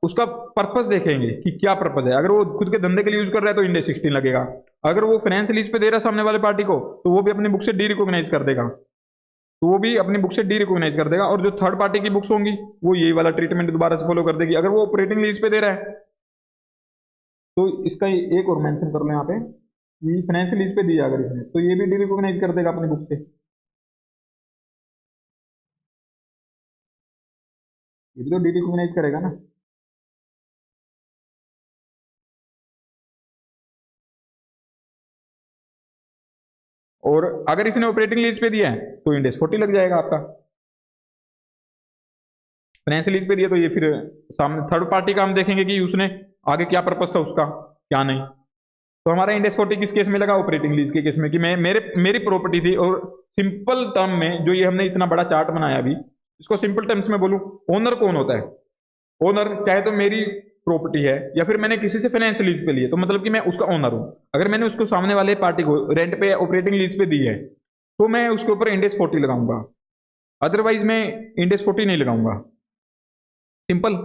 उसका पर्पस देखेंगे कि क्या पर्पस है। अगर वो खुद के धंधे के लिए यूज कर रहा है तो इंडेक्स 16 लगेगा। अगर वो फाइनेंशियल लीज पे दे रहा है सामने वाले पार्टी को तो वो भी अपनी बुक से डी रिकॉग्नाइज कर देगा, तो वो भी अपनी बुक से डी रिकॉग्नाइज कर देगा। और जो थर्ड पार्टी की बुक्स होंगी वो यही वाला ट्रीटमेंट दोबारा से फॉलो कर देगी। अगर वो ऑपरेटिंग लीज पे दे रहा है तो इसका एक और मेंशन कर लो यहाँ पे, ये फाइनेंशियल लीज पे दिया अगर इसने तो ये भी डी रिकॉग्नाइज कर देगा अपनी बुक से, ये भी तो डी रिकॉग्नाइज करेगा ना। और अगर इसने ऑपरेटिंग लीज पे दिया है तो इंडेक्स 40 लग जाएगा आपका। फाइनेंशियल लीज पे दिया तो ये फिर सामने थर्ड पार्टी का हम देखेंगे कि उसने आगे क्या पर्पस था उसका, क्या नहीं। तो हमारा इंडेक्स 40 किस केस में लगा, ऑपरेटिंग लीज के केस में, कि मैं मेरी प्रॉपर्टी थी। और सिंपल टर्म में जो ये हमने इतना बड़ा चार्ट बनाया अभी, इसको सिंपल टर्म्स में बोलूं, ओनर कौन होता है, ओनर चाहे तो मेरी प्रॉपर्टी है या फिर मैंने किसी से फाइनेंशियल लीज पे ली है तो मतलब कि मैं उसका ओनर हूं। अगर मैंने उसको सामने वाले पार्टी को रेंट पे या ऑपरेटिंग लीज पे दी है तो मैं उसके ऊपर इंडेक्स 40 लगाऊंगा, अदरवाइज मैं इंडेक्स 40 नहीं लगाऊंगा। सिंपल।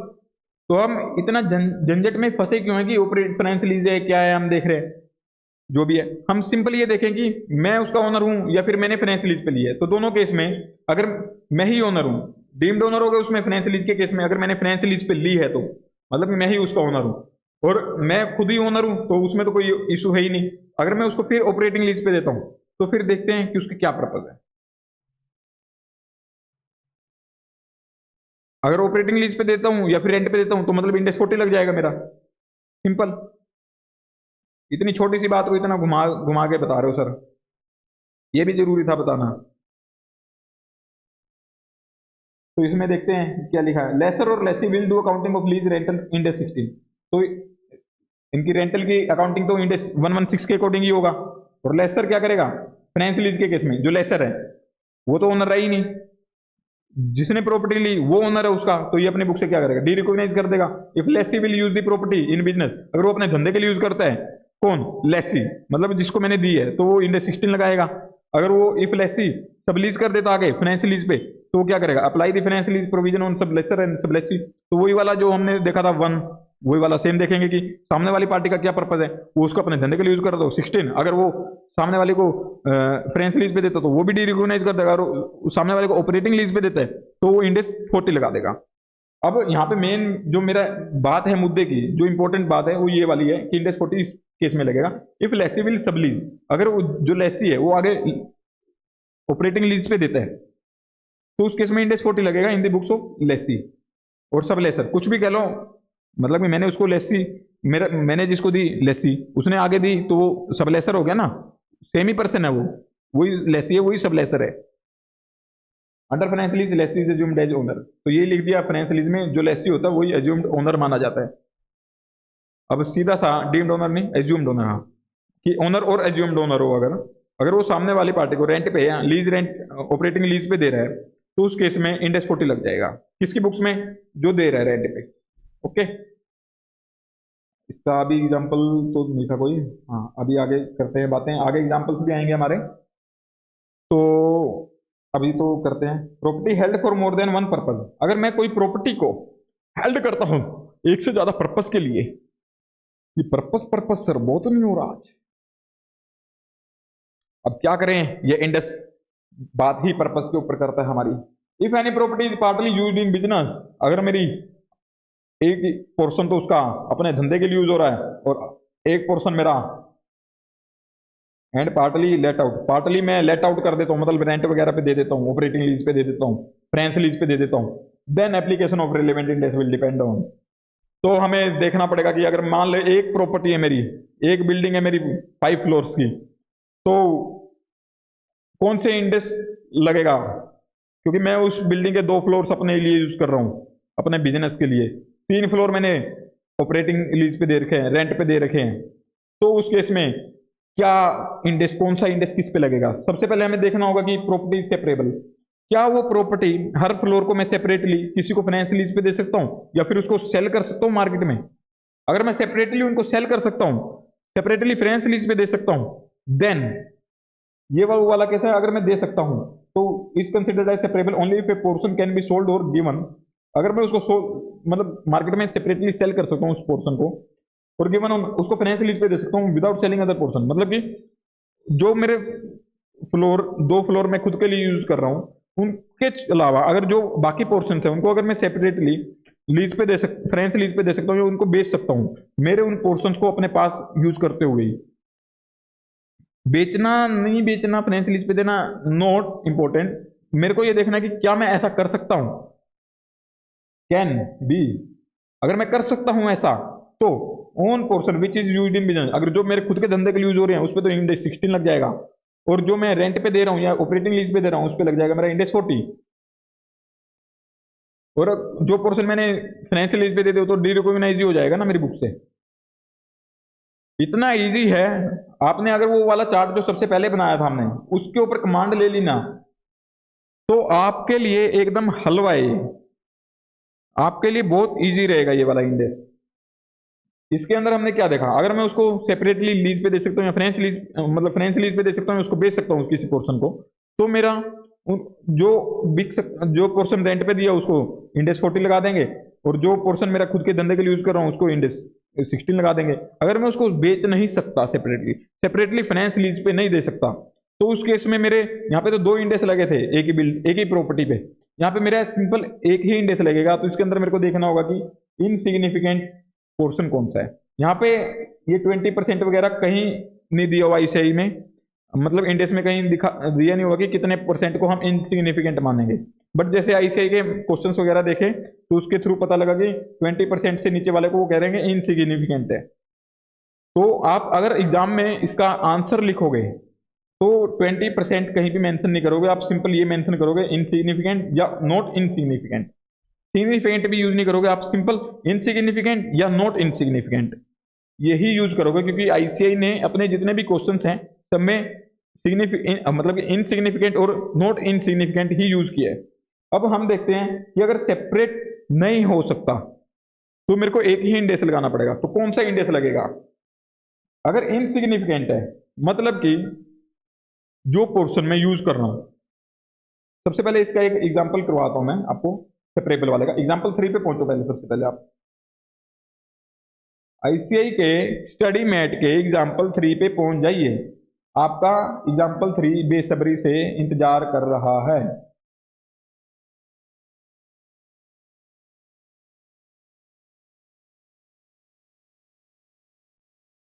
तो हम इतना झंझट में फंसे क्यों है कि ऑपरेट फाइनेंशियल लीज है क्या है, हम देख रहे हैं जो भी है। हम सिंपल ये देखें कि मैं उसका ओनर हूं या फिर मैंने फाइनेंशियल लीज पे ली है। तो दोनों केस में अगर मैं ही ओनर हूं, डीम्ड ओनर हो गया उसमें फाइनेंशियल लीज के केस में, अगर मैंने फाइनेंशियल लीज पे ली है तो मतलब मैं ही उसका ओनर हूं और मैं खुद ही ओनर हूं तो उसमें तो कोई इशू है ही नहीं। अगर मैं उसको फिर ऑपरेटिंग लीज पे देता हूं तो फिर देखते हैं कि उसका क्या पर्पज है। अगर ऑपरेटिंग लीज पे देता हूं या फिर रेंट पे देता हूं तो मतलब इंडेक्स 40 लग जाएगा मेरा। सिंपल। इतनी छोटी सी बात को इतना घुमा घुमा के बता रहे हो सर, ये भी जरूरी था बताना। तो इसमें देखते हैं क्या लिखा है, लेसर और lessee will do accounting of lease rental index 16। तो इनकी रेंटल की अकाउंटिंग तो इंडेक्स 116 के अकॉर्डिंग ही होगा। और लेसर क्या करेगा, फाइनेंशियल लीज के केस में जो लेसर है वो तो ओनर रहा ही नहीं, जिसने प्रॉपर्टी ली वो ओनर है उसका, तो ये अपनी बुक से क्या करेगा, डी रिकॉग्नाइज कर देगा। If lessee will use the property in business, अगर वो अपने धंधे के लिए यूज करता है, कौन, लेसी, मतलब जिसको मैंने दी है, तो वो इंडेक्स 16 लगाएगा। अगर वो इफ लेसी सबलीज कर देता आगे फाइनेंशियल लीज पे तो वो क्या करेगा, apply the financial lease provision on sublessor and sublessee. तो वही वाला जो हमने देखा था 1, वही वाला सेम देखेंगे कि सामने वाली पार्टी का क्या पर्पज है, वो उसको अपने धंधे के लिए यूज कर दो 16। अगर वो सामने वाले को फाइनेंशियल लीज पे देता तो वो भी डी रिकॉग्नाइज कर देगा, और सामने वाले को ऑपरेटिंग लीज पे देता है तो वो इंडेक्स 40 लगा देगा। अब यहाँ पे मेन जो मेरा बात है मुद्दे की, जो इंपॉर्टेंट बात है वो ये वाली है कि इंडेक्स 40 इस केस में लगेगा इफ लेसी विल सबलीज। अगर वो जो लेसी है वो आगे ऑपरेटिंग लीज पे देता है तो उस केस में इंडेक्स 40 लगेगा in the books of Lesi और सब लेसर, कुछ भी कह लो। मतलब कि मैंने उसको लेसी, मैंने जिसको दी लेसी उसने आगे दी तो वो सब लेसर हो गया ना, सेम ही पर्सन है वो, वही लेसी है वही सब लेसर है। Under financial lease lessee is assumed as owner, तो ये लिख दिया फाइनेंशियल लीज में जो लेसी होता है वही अज्यूम्ड ओनर माना जाता है। अब सीधा सा डीम्ड ओनर नहीं, एज्यूम्ड ओनर, हाँ, कि ओनर और एज्यूम्ड ओनर हो। अगर अगर वो सामने वाली पार्टी को रेंट पे या लीज रेंट ऑपरेटिंग लीज पे दे रहा है तो उस केस में इंडेक्स 40 लग जाएगा, किसकी बुक्स में, जो दे रहा है रेंट पे। ओके, इसका अभी एग्जांपल तो नहीं था कोई, हाँ अभी आगे करते हैं बातें, आगे एग्जांपल्स भी आएंगे हमारे। तो अभी तो करते हैं property held for more than one purpose. अगर मैं कोई प्रॉपर्टी को हेल्ड करता हूं एक से ज्यादा पर्पस के लिए, ये पर्पस सर बहुत नहीं हो रहा आज, अब क्या करें, ये इंडेक्स बात ही पर्पस के ऊपर करता है हमारी। If any property is partly used in business, अगर मेरी एक पोर्शन तो उसका अपने धंधे के लिए यूज हो रहा है और एक पोर्शन मेरा and partly let out, partly मैं लेट आउट कर देता हूँ, मतलब रेंट वगैरह पे दे देता हूँ, ऑपरेटिंग लीज पे दे देता हूँ, फाइनेंशियल लीज पे दे देता हूँ, then application of relevant index will depend on तो हमें देखना पड़ेगा कि अगर मान ले एक प्रॉपर्टी है मेरी, एक बिल्डिंग है मेरी 5 फ्लोर्स की, तो कौन से इंडेक्स लगेगा, क्योंकि मैं उस बिल्डिंग के 2 फ्लोर्स अपने लिए यूज कर रहा हूँ अपने बिजनेस के लिए, 3 फ्लोर मैंने ऑपरेटिंग लीज पे दे रखे हैं, रेंट पे दे रखे हैं। तो उस केस में क्या इंडेक्स, कौन सा इंडेक्स किस पे लगेगा? सबसे पहले हमें देखना होगा कि प्रॉपर्टी सेपरेबल, क्या वो प्रॉपर्टी हर फ्लोर को मैं सेपरेटली किसी को फाइनेंस लीज पे दे सकता हूँ या फिर उसको सेल कर सकता हूँ मार्केट में? अगर मैं सेपरेटली उनको सेल कर सकता हूँ, सेपरेटली फाइनेंस लीज पे दे सकता हूँ, देन ये वो वाला कैसा है, अगर मैं दे सकता हूँ तो is considered as separable only if a portion can be sold और गिवन। अगर मैं उसको मतलब मार्केट में सेपरेटली सेल कर सकता हूँ उस पोर्शन को और गिवन उसको फाइनेंस लीज पे दे सकता हूँ विदाउट सेलिंग अदर पोर्शन, मतलब कि जो मेरे फ्लोर 2 फ्लोर मैं खुद के लिए यूज कर रहा हूँ उनके अलावा अगर जो बाकी पोर्शन है उनको अगर मैं सेपरेटली लीज पे दे सकता, फाइनेंस लीज पे दे सकता हूँ, उनको बेच सकता हूँ मेरे उन पोर्शन को अपने पास यूज करते हुए ही। बेचना नहीं बेचना, फाइनेंस लीज पे देना नॉट इंपॉर्टेंट, मेरे को ये देखना है कि क्या मैं ऐसा कर सकता हूं, कैन बी। अगर मैं कर सकता हूं ऐसा तो own portion which is used in business, अगर जो मेरे खुद के धंधे के लिए यूज हो रहे हैं उस पर तो इंडेक्स 16 लग जाएगा, और जो मैं रेंट पे दे रहा हूं या ऑपरेटिंग लीज पे दे रहा हूं उस पर लग जाएगा मेरा इंडेक्स 40। और जो पोर्शन मैंने फाइनेंशियल लीज पे दे दे तो डी रिकॉग्नाइज हो जाएगा ना मेरी बुक से। इतना इजी है। आपने अगर वो वाला चार्ट जो सबसे पहले बनाया था हमने उसके ऊपर कमांड ले ली ना, तो आपके लिए एकदम हलवा है, आपके लिए बहुत इजी रहेगा ये वाला इंडेक्स। इसके अंदर हमने क्या देखा, अगर मैं उसको सेपरेटली लीज पे दे सकता हूँ या फाइनेंस लीज, मतलब फाइनेंस लीज पे दे सकता हूँ, उसको बेच सकता हूँ किसी पोर्शन को, तो मेरा जो बिक जो पोर्शन रेंट पे दिया उसको इंडेक्स 40 लगा देंगे, और जो पोर्शन मेरा खुद के धंधे के लिए यूज कर रहा हूँ उसको इंडेक्स 16 लगा देंगे। अगर मैं उसको बेच नहीं सकता सेपरेटली फाइनेंस लीज पे नहीं दे सकता, तो उस केस में मेरे यहाँ पे तो 2 इंडेक्स लगे थे एक ही प्रॉपर्टी पे, यहाँ पे मेरा सिंपल एक ही इंडेक्स लगेगा। तो इसके अंदर मेरे को देखना होगा कि इनसिग्निफिकेंट पोर्शन कौन सा है। यहाँ पे ये 20% वगैरह कहीं नहीं दिया हुआ ICI में, मतलब इंडेक्स में कहीं दिया नहीं होगा कि कितने परसेंट को हम इनसिग्निफिकेंट मानेंगे। बट जैसे ICI के क्वेश्चंस वगैरह देखे तो उसके थ्रू पता लगा कि 20% से नीचे वाले को वो कह रहे हैं इनसिग्निफिकेंट है। तो आप अगर एग्जाम में इसका आंसर लिखोगे तो 20% कहीं भी मेंशन नहीं करोगे, आप सिंपल ये मेंशन करोगे इनसिग्निफिकेंट या नॉट इनसिग्निफिकेंट। सिग्निफिकेंट भी यूज नहीं करोगे, आप सिंपल इनसिग्निफिकेंट या नॉट इनसिग्निफिकेंट यही यूज करोगे, क्योंकि ICI ने अपने जितने भी क्वेश्चंस हैं सब में मतलब इनसिग्निफिकेंट और नॉट इनसिग्निफिकेंट ही यूज किया है। अब हम देखते हैं कि अगर सेपरेट नहीं हो सकता तो मेरे को एक ही इंडेक्स लगाना पड़ेगा। तो कौन सा इंडेक्स लगेगा? अगर इनसिग्निफिकेंट है मतलब कि जो पोर्शन में यूज कर रहा हूं, सबसे पहले इसका एक एग्जांपल करवाता हूं मैं आपको सेपरेबल वाले का। एग्जांपल 3 पे पहुंचो पहले, सबसे पहले आप ICI के स्टडी मैट के एग्जांपल 3 पे पहुंच जाइए। आपका एग्जांपल 3 बेसब्री से इंतजार कर रहा है।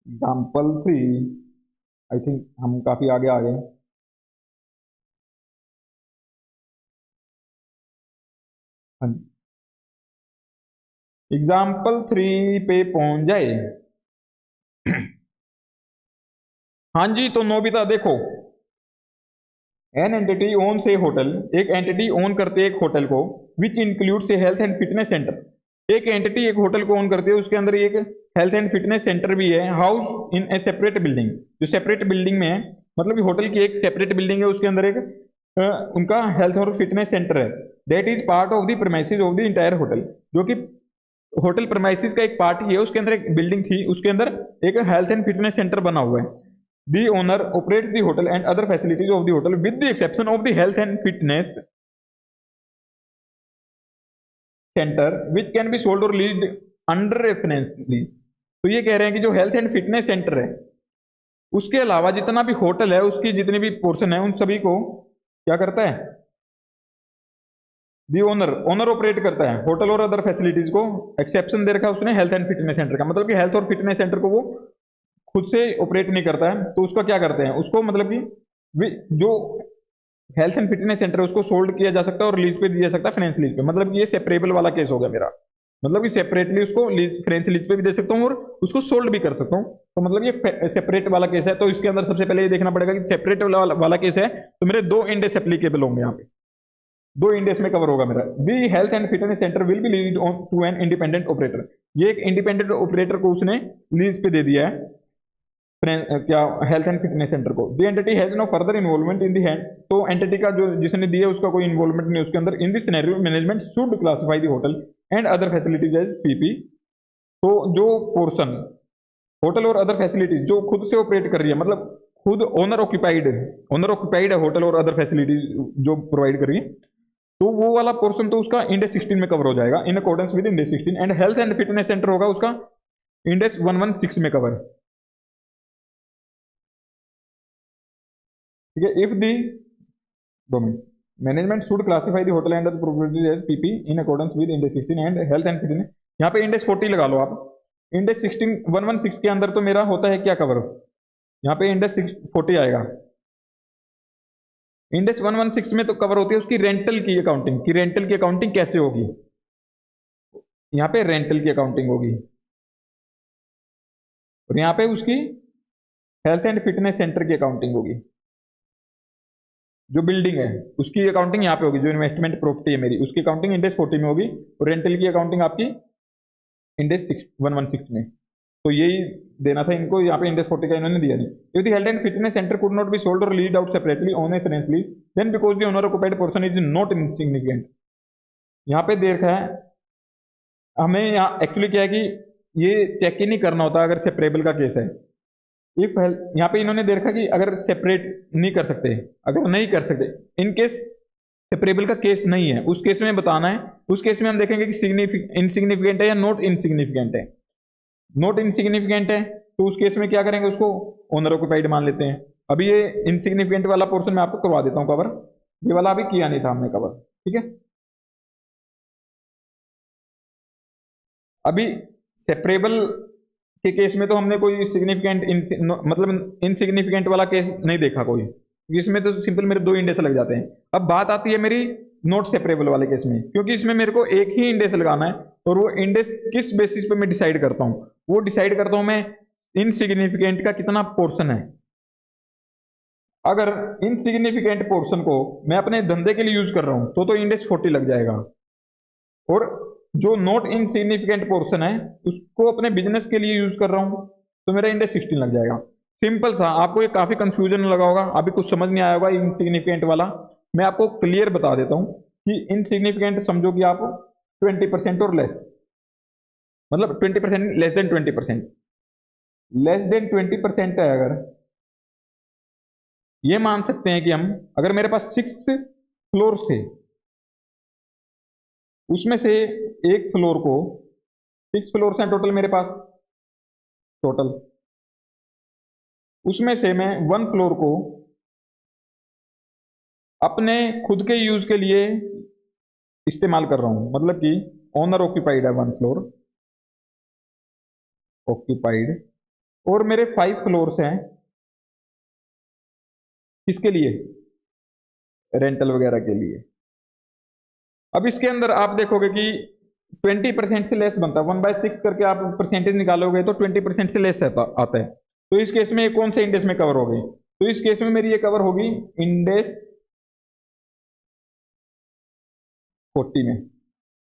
एग्जांपल 3, आई थिंक हम काफी आगे आ गए। हाँ जी, एग्जाम्पल 3 पे पहुंच जाए। हाँ जी, तो नोबिता देखो, एन एंटिटी ओन से होटल, एक एंटिटी ओन करते है एक होटल को, विच इंक्लूड से हेल्थ एंड फिटनेस सेंटर। एक एंटिटी एक होटल को ओन करती है, उसके अंदर एक हेल्थ एंड फिटनेस सेंटर भी है, house in A separate building, जो सेपरेट बिल्डिंग में है, मतलब कि होटल की एक सेपरेट बिल्डिंग है, उसके अंदर एक उनका हेल्थ और फिटनेस सेंटर है। That is part of the premises of the entire hotel, जो कि होटल प्रीमाइसेस का एक पार्ट ही है, उसके अंदर एक बिल्डिंग थी, उसके अंदर एक हेल्थ एंड फिटनेस सेंटर बना हुआ है। The owner operates the hotel and other facilities of the hotel with the exception of the health and fitness center which can be sold or leased under reference lease। तो ये कह रहे हैं कि जो हेल्थ एंड फिटनेस सेंटर है उसके अलावा जितना भी होटल है उसकी जितनी भी पोर्शन है उन सभी को क्या करता है, दी ओनर ऑपरेट करता है होटल और अदर फैसिलिटीज को। एक्सेप्शन दे रखा है उसने हेल्थ एंड फिटनेस सेंटर का, मतलब कि हेल्थ और फिटनेस सेंटर को वो खुद से ऑपरेट नहीं करता है, तो उसका क्या करते हैं, उसको मतलब कि जो हेल्थ एंड फिटनेस सेंटर है उसको सोल्ड किया जा सकता है और लीज पे दिया जा सकता है फाइनेंस लीज पे, मतलब कि ये सेपरेबल वाला केस हो गया मेरा। मतलब कि सेपरेटली उसको फ्रेंच लीज पे भी दे सकता हूँ और उसको सोल्ड भी कर सकता हूँ। तो मतलब ये सेपरेट वाला केस है, तो इसके अंदर सबसे पहले ये देखना पड़ेगा कि सेपरेट वाला केस है तो मेरे 2 इंडेस एप्लीकेबल होंगे यहाँ पे, 2 इंडेस में कवर होगा मेरा। The health and fitness centre will be lease on to an independent operator, ये एक इंडिपेंडेंट ऑपरेटर को उसने लीज पे दे दिया है क्या हेल्थ एंड फिटनेस सेंटर को। The entity has no further involvement in the hand, तो एंटिटी का जो जिसने दिया उसका कोई इन्वॉल्वमेंट नहीं उसके अंदर। In this scenario management should classify the hotel and other facilities as PP, तो जो पोर्शन होटल और अदर फैसिलिटीज जो खुद से ऑपरेट कर रही है, मतलब खुद ओनर ऑक्यूपाइड है होटल और अदर फैसिलिटीज जो प्रोवाइड कर रही है, तो वो वाला पोर्शन तो उसका इंडेक्स 16 में कवर हो जाएगा in accordance with index 16। And health and fitness centre होगा उसका इंडेक्स 116 में कवर, ठीक है। If the domain management should classify the hotel and properties as PP in accordance with index 16 and health and fitness, यहाँ पे index 40 लगा लो आप। Index 16 116 के अंदर तो मेरा होता है क्या कवर, यहाँ पे इंडेक्स 40 आएगा। इंडेक्स 116 में तो कवर होती है उसकी रेंटल की अकाउंटिंग, की रेंटल की अकाउंटिंग कैसे होगी, यहाँ पे रेंटल की अकाउंटिंग होगी और यहाँ पे उसकी हेल्थ एंड फिटनेस सेंटर की अकाउंटिंग होगी। जो बिल्डिंग है उसकी अकाउंटिंग यहाँ पे होगी, जो इन्वेस्टमेंट प्रॉपर्टी है मेरी उसकी अकाउंटिंग इंडेक्स 40 में होगी और रेंटल की अकाउंटिंग आपकी इंडेक्स 116 में। तो यही देना था इनको, यहाँ पे इंडेक्स 40 का इन्होंने दिया नहीं। If the health and fitness centre could not be sold or leased out separately on a finance lease then because the owner occupied portion is not insignificant, यहाँ पे देखा है हमें, यहाँ एक्चुअली क्या है कि ये चेक ही नहीं करना होता अगर सेपरेबल का केस है। इफ यहाँ पे इन्होंने देखा कि अगर सेपरेट नहीं कर सकते, अगर नहीं कर सकते इन केस सेपरेबल का केस नहीं है, उस केस में बताना है। उस केस में हम देखेंगे कि इनसिग्निफिकेंट है या नॉट इनसिग्निफिकेंट है। नॉट इनसिग्निफिकेंट है तो उस केस में क्या करेंगे, उसको ओनर ऑक्युपाइड मान लेते हैं। अभी ये इनसिग्निफिकेंट वाला पोर्शन मैं आपको करवा देता हूँ कवर, ये वाला अभी किया नहीं था हमने कवर, ठीक है। अभी सेपरेबल के केस में तो हमने कोई सिग्निफिकेंट मतलब इनसिग्निफिकेंट वाला केस नहीं देखा कोई, इसमें तो सिंपल मेरे 2 इंडेक्स लग जाते हैं। अब बात आती है मेरी नॉट सेपरेबल वाले केस में, क्योंकि इसमें मेरे को एक ही इंडेक्स लगाना है और वो इंडेक्स किस बेसिस पे मैं डिसाइड करता हूँ, वो डिसाइड करता हूँ मैं इनसिग्निफिकेंट का कितना पोर्शन है। अगर इनसिग्निफिकेंट पोर्शन को मैं अपने धंधे के लिए यूज कर रहा हूं तो इंडेक्स 40 लग जाएगा, और जो नॉट इनसिग्निफिकेंट पोर्शन है उसको अपने बिजनेस के लिए यूज कर रहा हूं तो मेरा इंडेक्स 16 लग जाएगा। सिंपल सा, आपको ये काफी कंफ्यूजन लगा होगा, अभी कुछ समझ नहीं आया होगा इनसिग्निफिकेंट वाला, मैं आपको क्लियर बता देता हूं कि इनसिग्निफिकेंट समझो कि आप 20% और लेस, मतलब 20% लेस देन 20%, लेस देन 20% है अगर, ये मान सकते हैं कि हम, अगर मेरे पास 6 फ्लोर थे उसमें से एक फ्लोर को, 6 फ्लोर हैं टोटल मेरे पास, टोटल उसमें से मैं 1 फ्लोर को अपने खुद के यूज के लिए इस्तेमाल कर रहा हूं, मतलब कि ओनर ऑक्यूपाइड है 1 फ्लोर ऑक्यूपाइड, और मेरे 5 फ्लोर्स हैं किसके लिए, रेंटल वगैरह के लिए। अब इसके अंदर आप देखोगे कि 20% से लेस बनता है, 1/6 करके आप परसेंटेज निकालोगे तो 20% से लेस आता है। तो इस केस में ये कौन से इंडेक्स में कवर होगी, तो इस केस में मेरी ये कवर होगी इंडेक्स 40 में,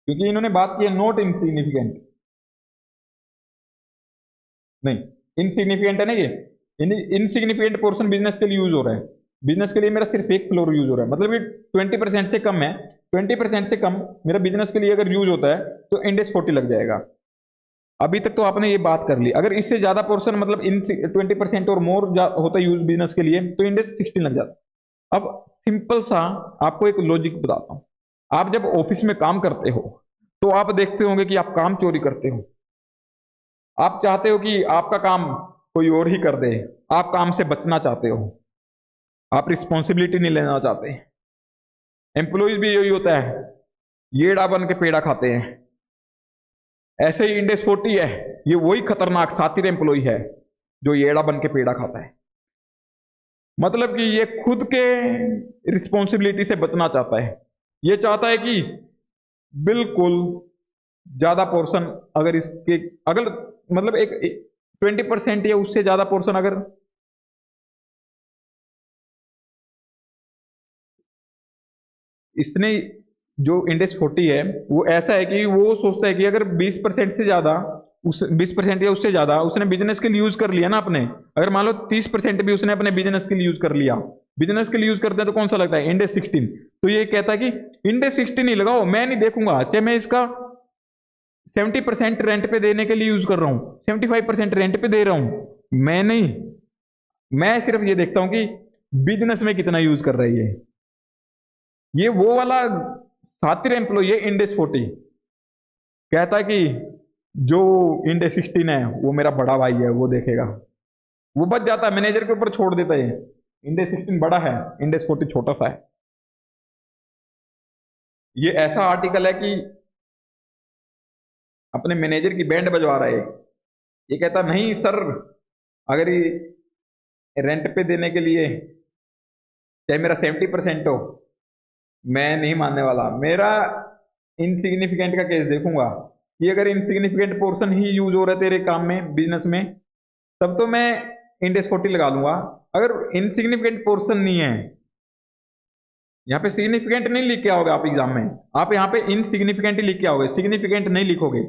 क्योंकि इन्होंने बात की है नॉट इनसिग्निफिकेंट, नहीं इनसिग्निफिकेंट है ना ये, इनसिग्निफिकेंट पोर्शन बिजनेस के लिए यूज हो रहा है, बिजनेस के लिए मेरा सिर्फ एक फ्लोर यूज हो रहा है, मतलब कि 20% से कम है, 20% से कम मेरा बिजनेस के लिए अगर यूज होता है तो इंडेक्स 40 लग जाएगा। अभी तक तो आपने ये बात कर ली, अगर इससे ज्यादा पोर्शन मतलब इन 20% और मोर होता है यूज बिजनेस के लिए तो इंडेक्स 16 लग जाता। अब सिंपल सा आपको एक लॉजिक बताता हूं, आप जब ऑफिस में काम करते हो तो आप देखते होंगे कि आप काम चोरी करते हो, आप चाहते हो कि आपका काम कोई और ही कर दे, आप काम से बचना चाहते हो, आप रिस्पॉन्सिबिलिटी नहीं लेना चाहते। एम्प्लॉयज भी यही होता है, येड़ा बन के पेड़ा खाते हैं। ऐसे ही इंडेक्स 40 है, ये वही खतरनाक सातिर एम्प्लॉय है जो येड़ा बन के पेड़ा खाता है, मतलब कि ये खुद के रिस्पॉन्सिबिलिटी से बचना चाहता है, ये चाहता है कि बिल्कुल ज्यादा पोर्शन अगर इसके, अगर मतलब एक 20% या उससे ज्यादा पोर्शन अगर इसने, जो इंडेक्स 40 है वो ऐसा है कि वो सोचता है कि अगर 20% से ज्यादा, उस 20% या उससे ज्यादा उसने बिजनेस के लिए यूज कर लिया ना अपने, अगर मान लो 30% भी उसने अपने बिजनेस के लिए यूज कर लिया, बिजनेस के लिए यूज करते हैं तो कौन सा लगता है, इंडेक्स 16। तो ये कहता है कि इंडेक्स 16 ही लगाओ, मैं नहीं देखूंगा चाहे मैं इसका 70% रेंट पे देने के लिए यूज कर रहा हूं, 75% रेंट पे दे रहा हूं, मैं नहीं, मैं सिर्फ ये देखता हूं कि बिजनेस में कितना यूज कर रहा है ये वो वाला सातिर एम्प्लॉय है इंडेक्स 40। कहता है कि जो इंडेक्स 16 है वो मेरा बड़ा भाई है, वो देखेगा, वो बच जाता है, मैनेजर के ऊपर छोड़ देता है, इंडेक्स 16 बड़ा है, इंडेक्स 40 छोटा सा है। ये ऐसा आर्टिकल है कि अपने मैनेजर की बैंड बजवा रहा है, ये कहता नहीं सर, अगर ये रेंट पे देने के लिए चाहे मेरा 70% हो, मैं नहीं मानने वाला, मेरा इनसिग्निफिकेंट का केस देखूंगा कि अगर इनसिग्निफिकेंट पोर्शन ही यूज हो रहा है तेरे काम में, बिजनेस में, तब तो मैं इंडेक्स 40 लगा लूंगा। अगर इनसिग्निफिकेंट पोर्शन नहीं है, यहाँ पे सिग्निफिकेंट नहीं लिख के आओगे आप एग्जाम में, आप यहाँ पे इनसिग्निफिकेंट ही लिख के आओगे, सिग्निफिकेंट नहीं लिखोगे,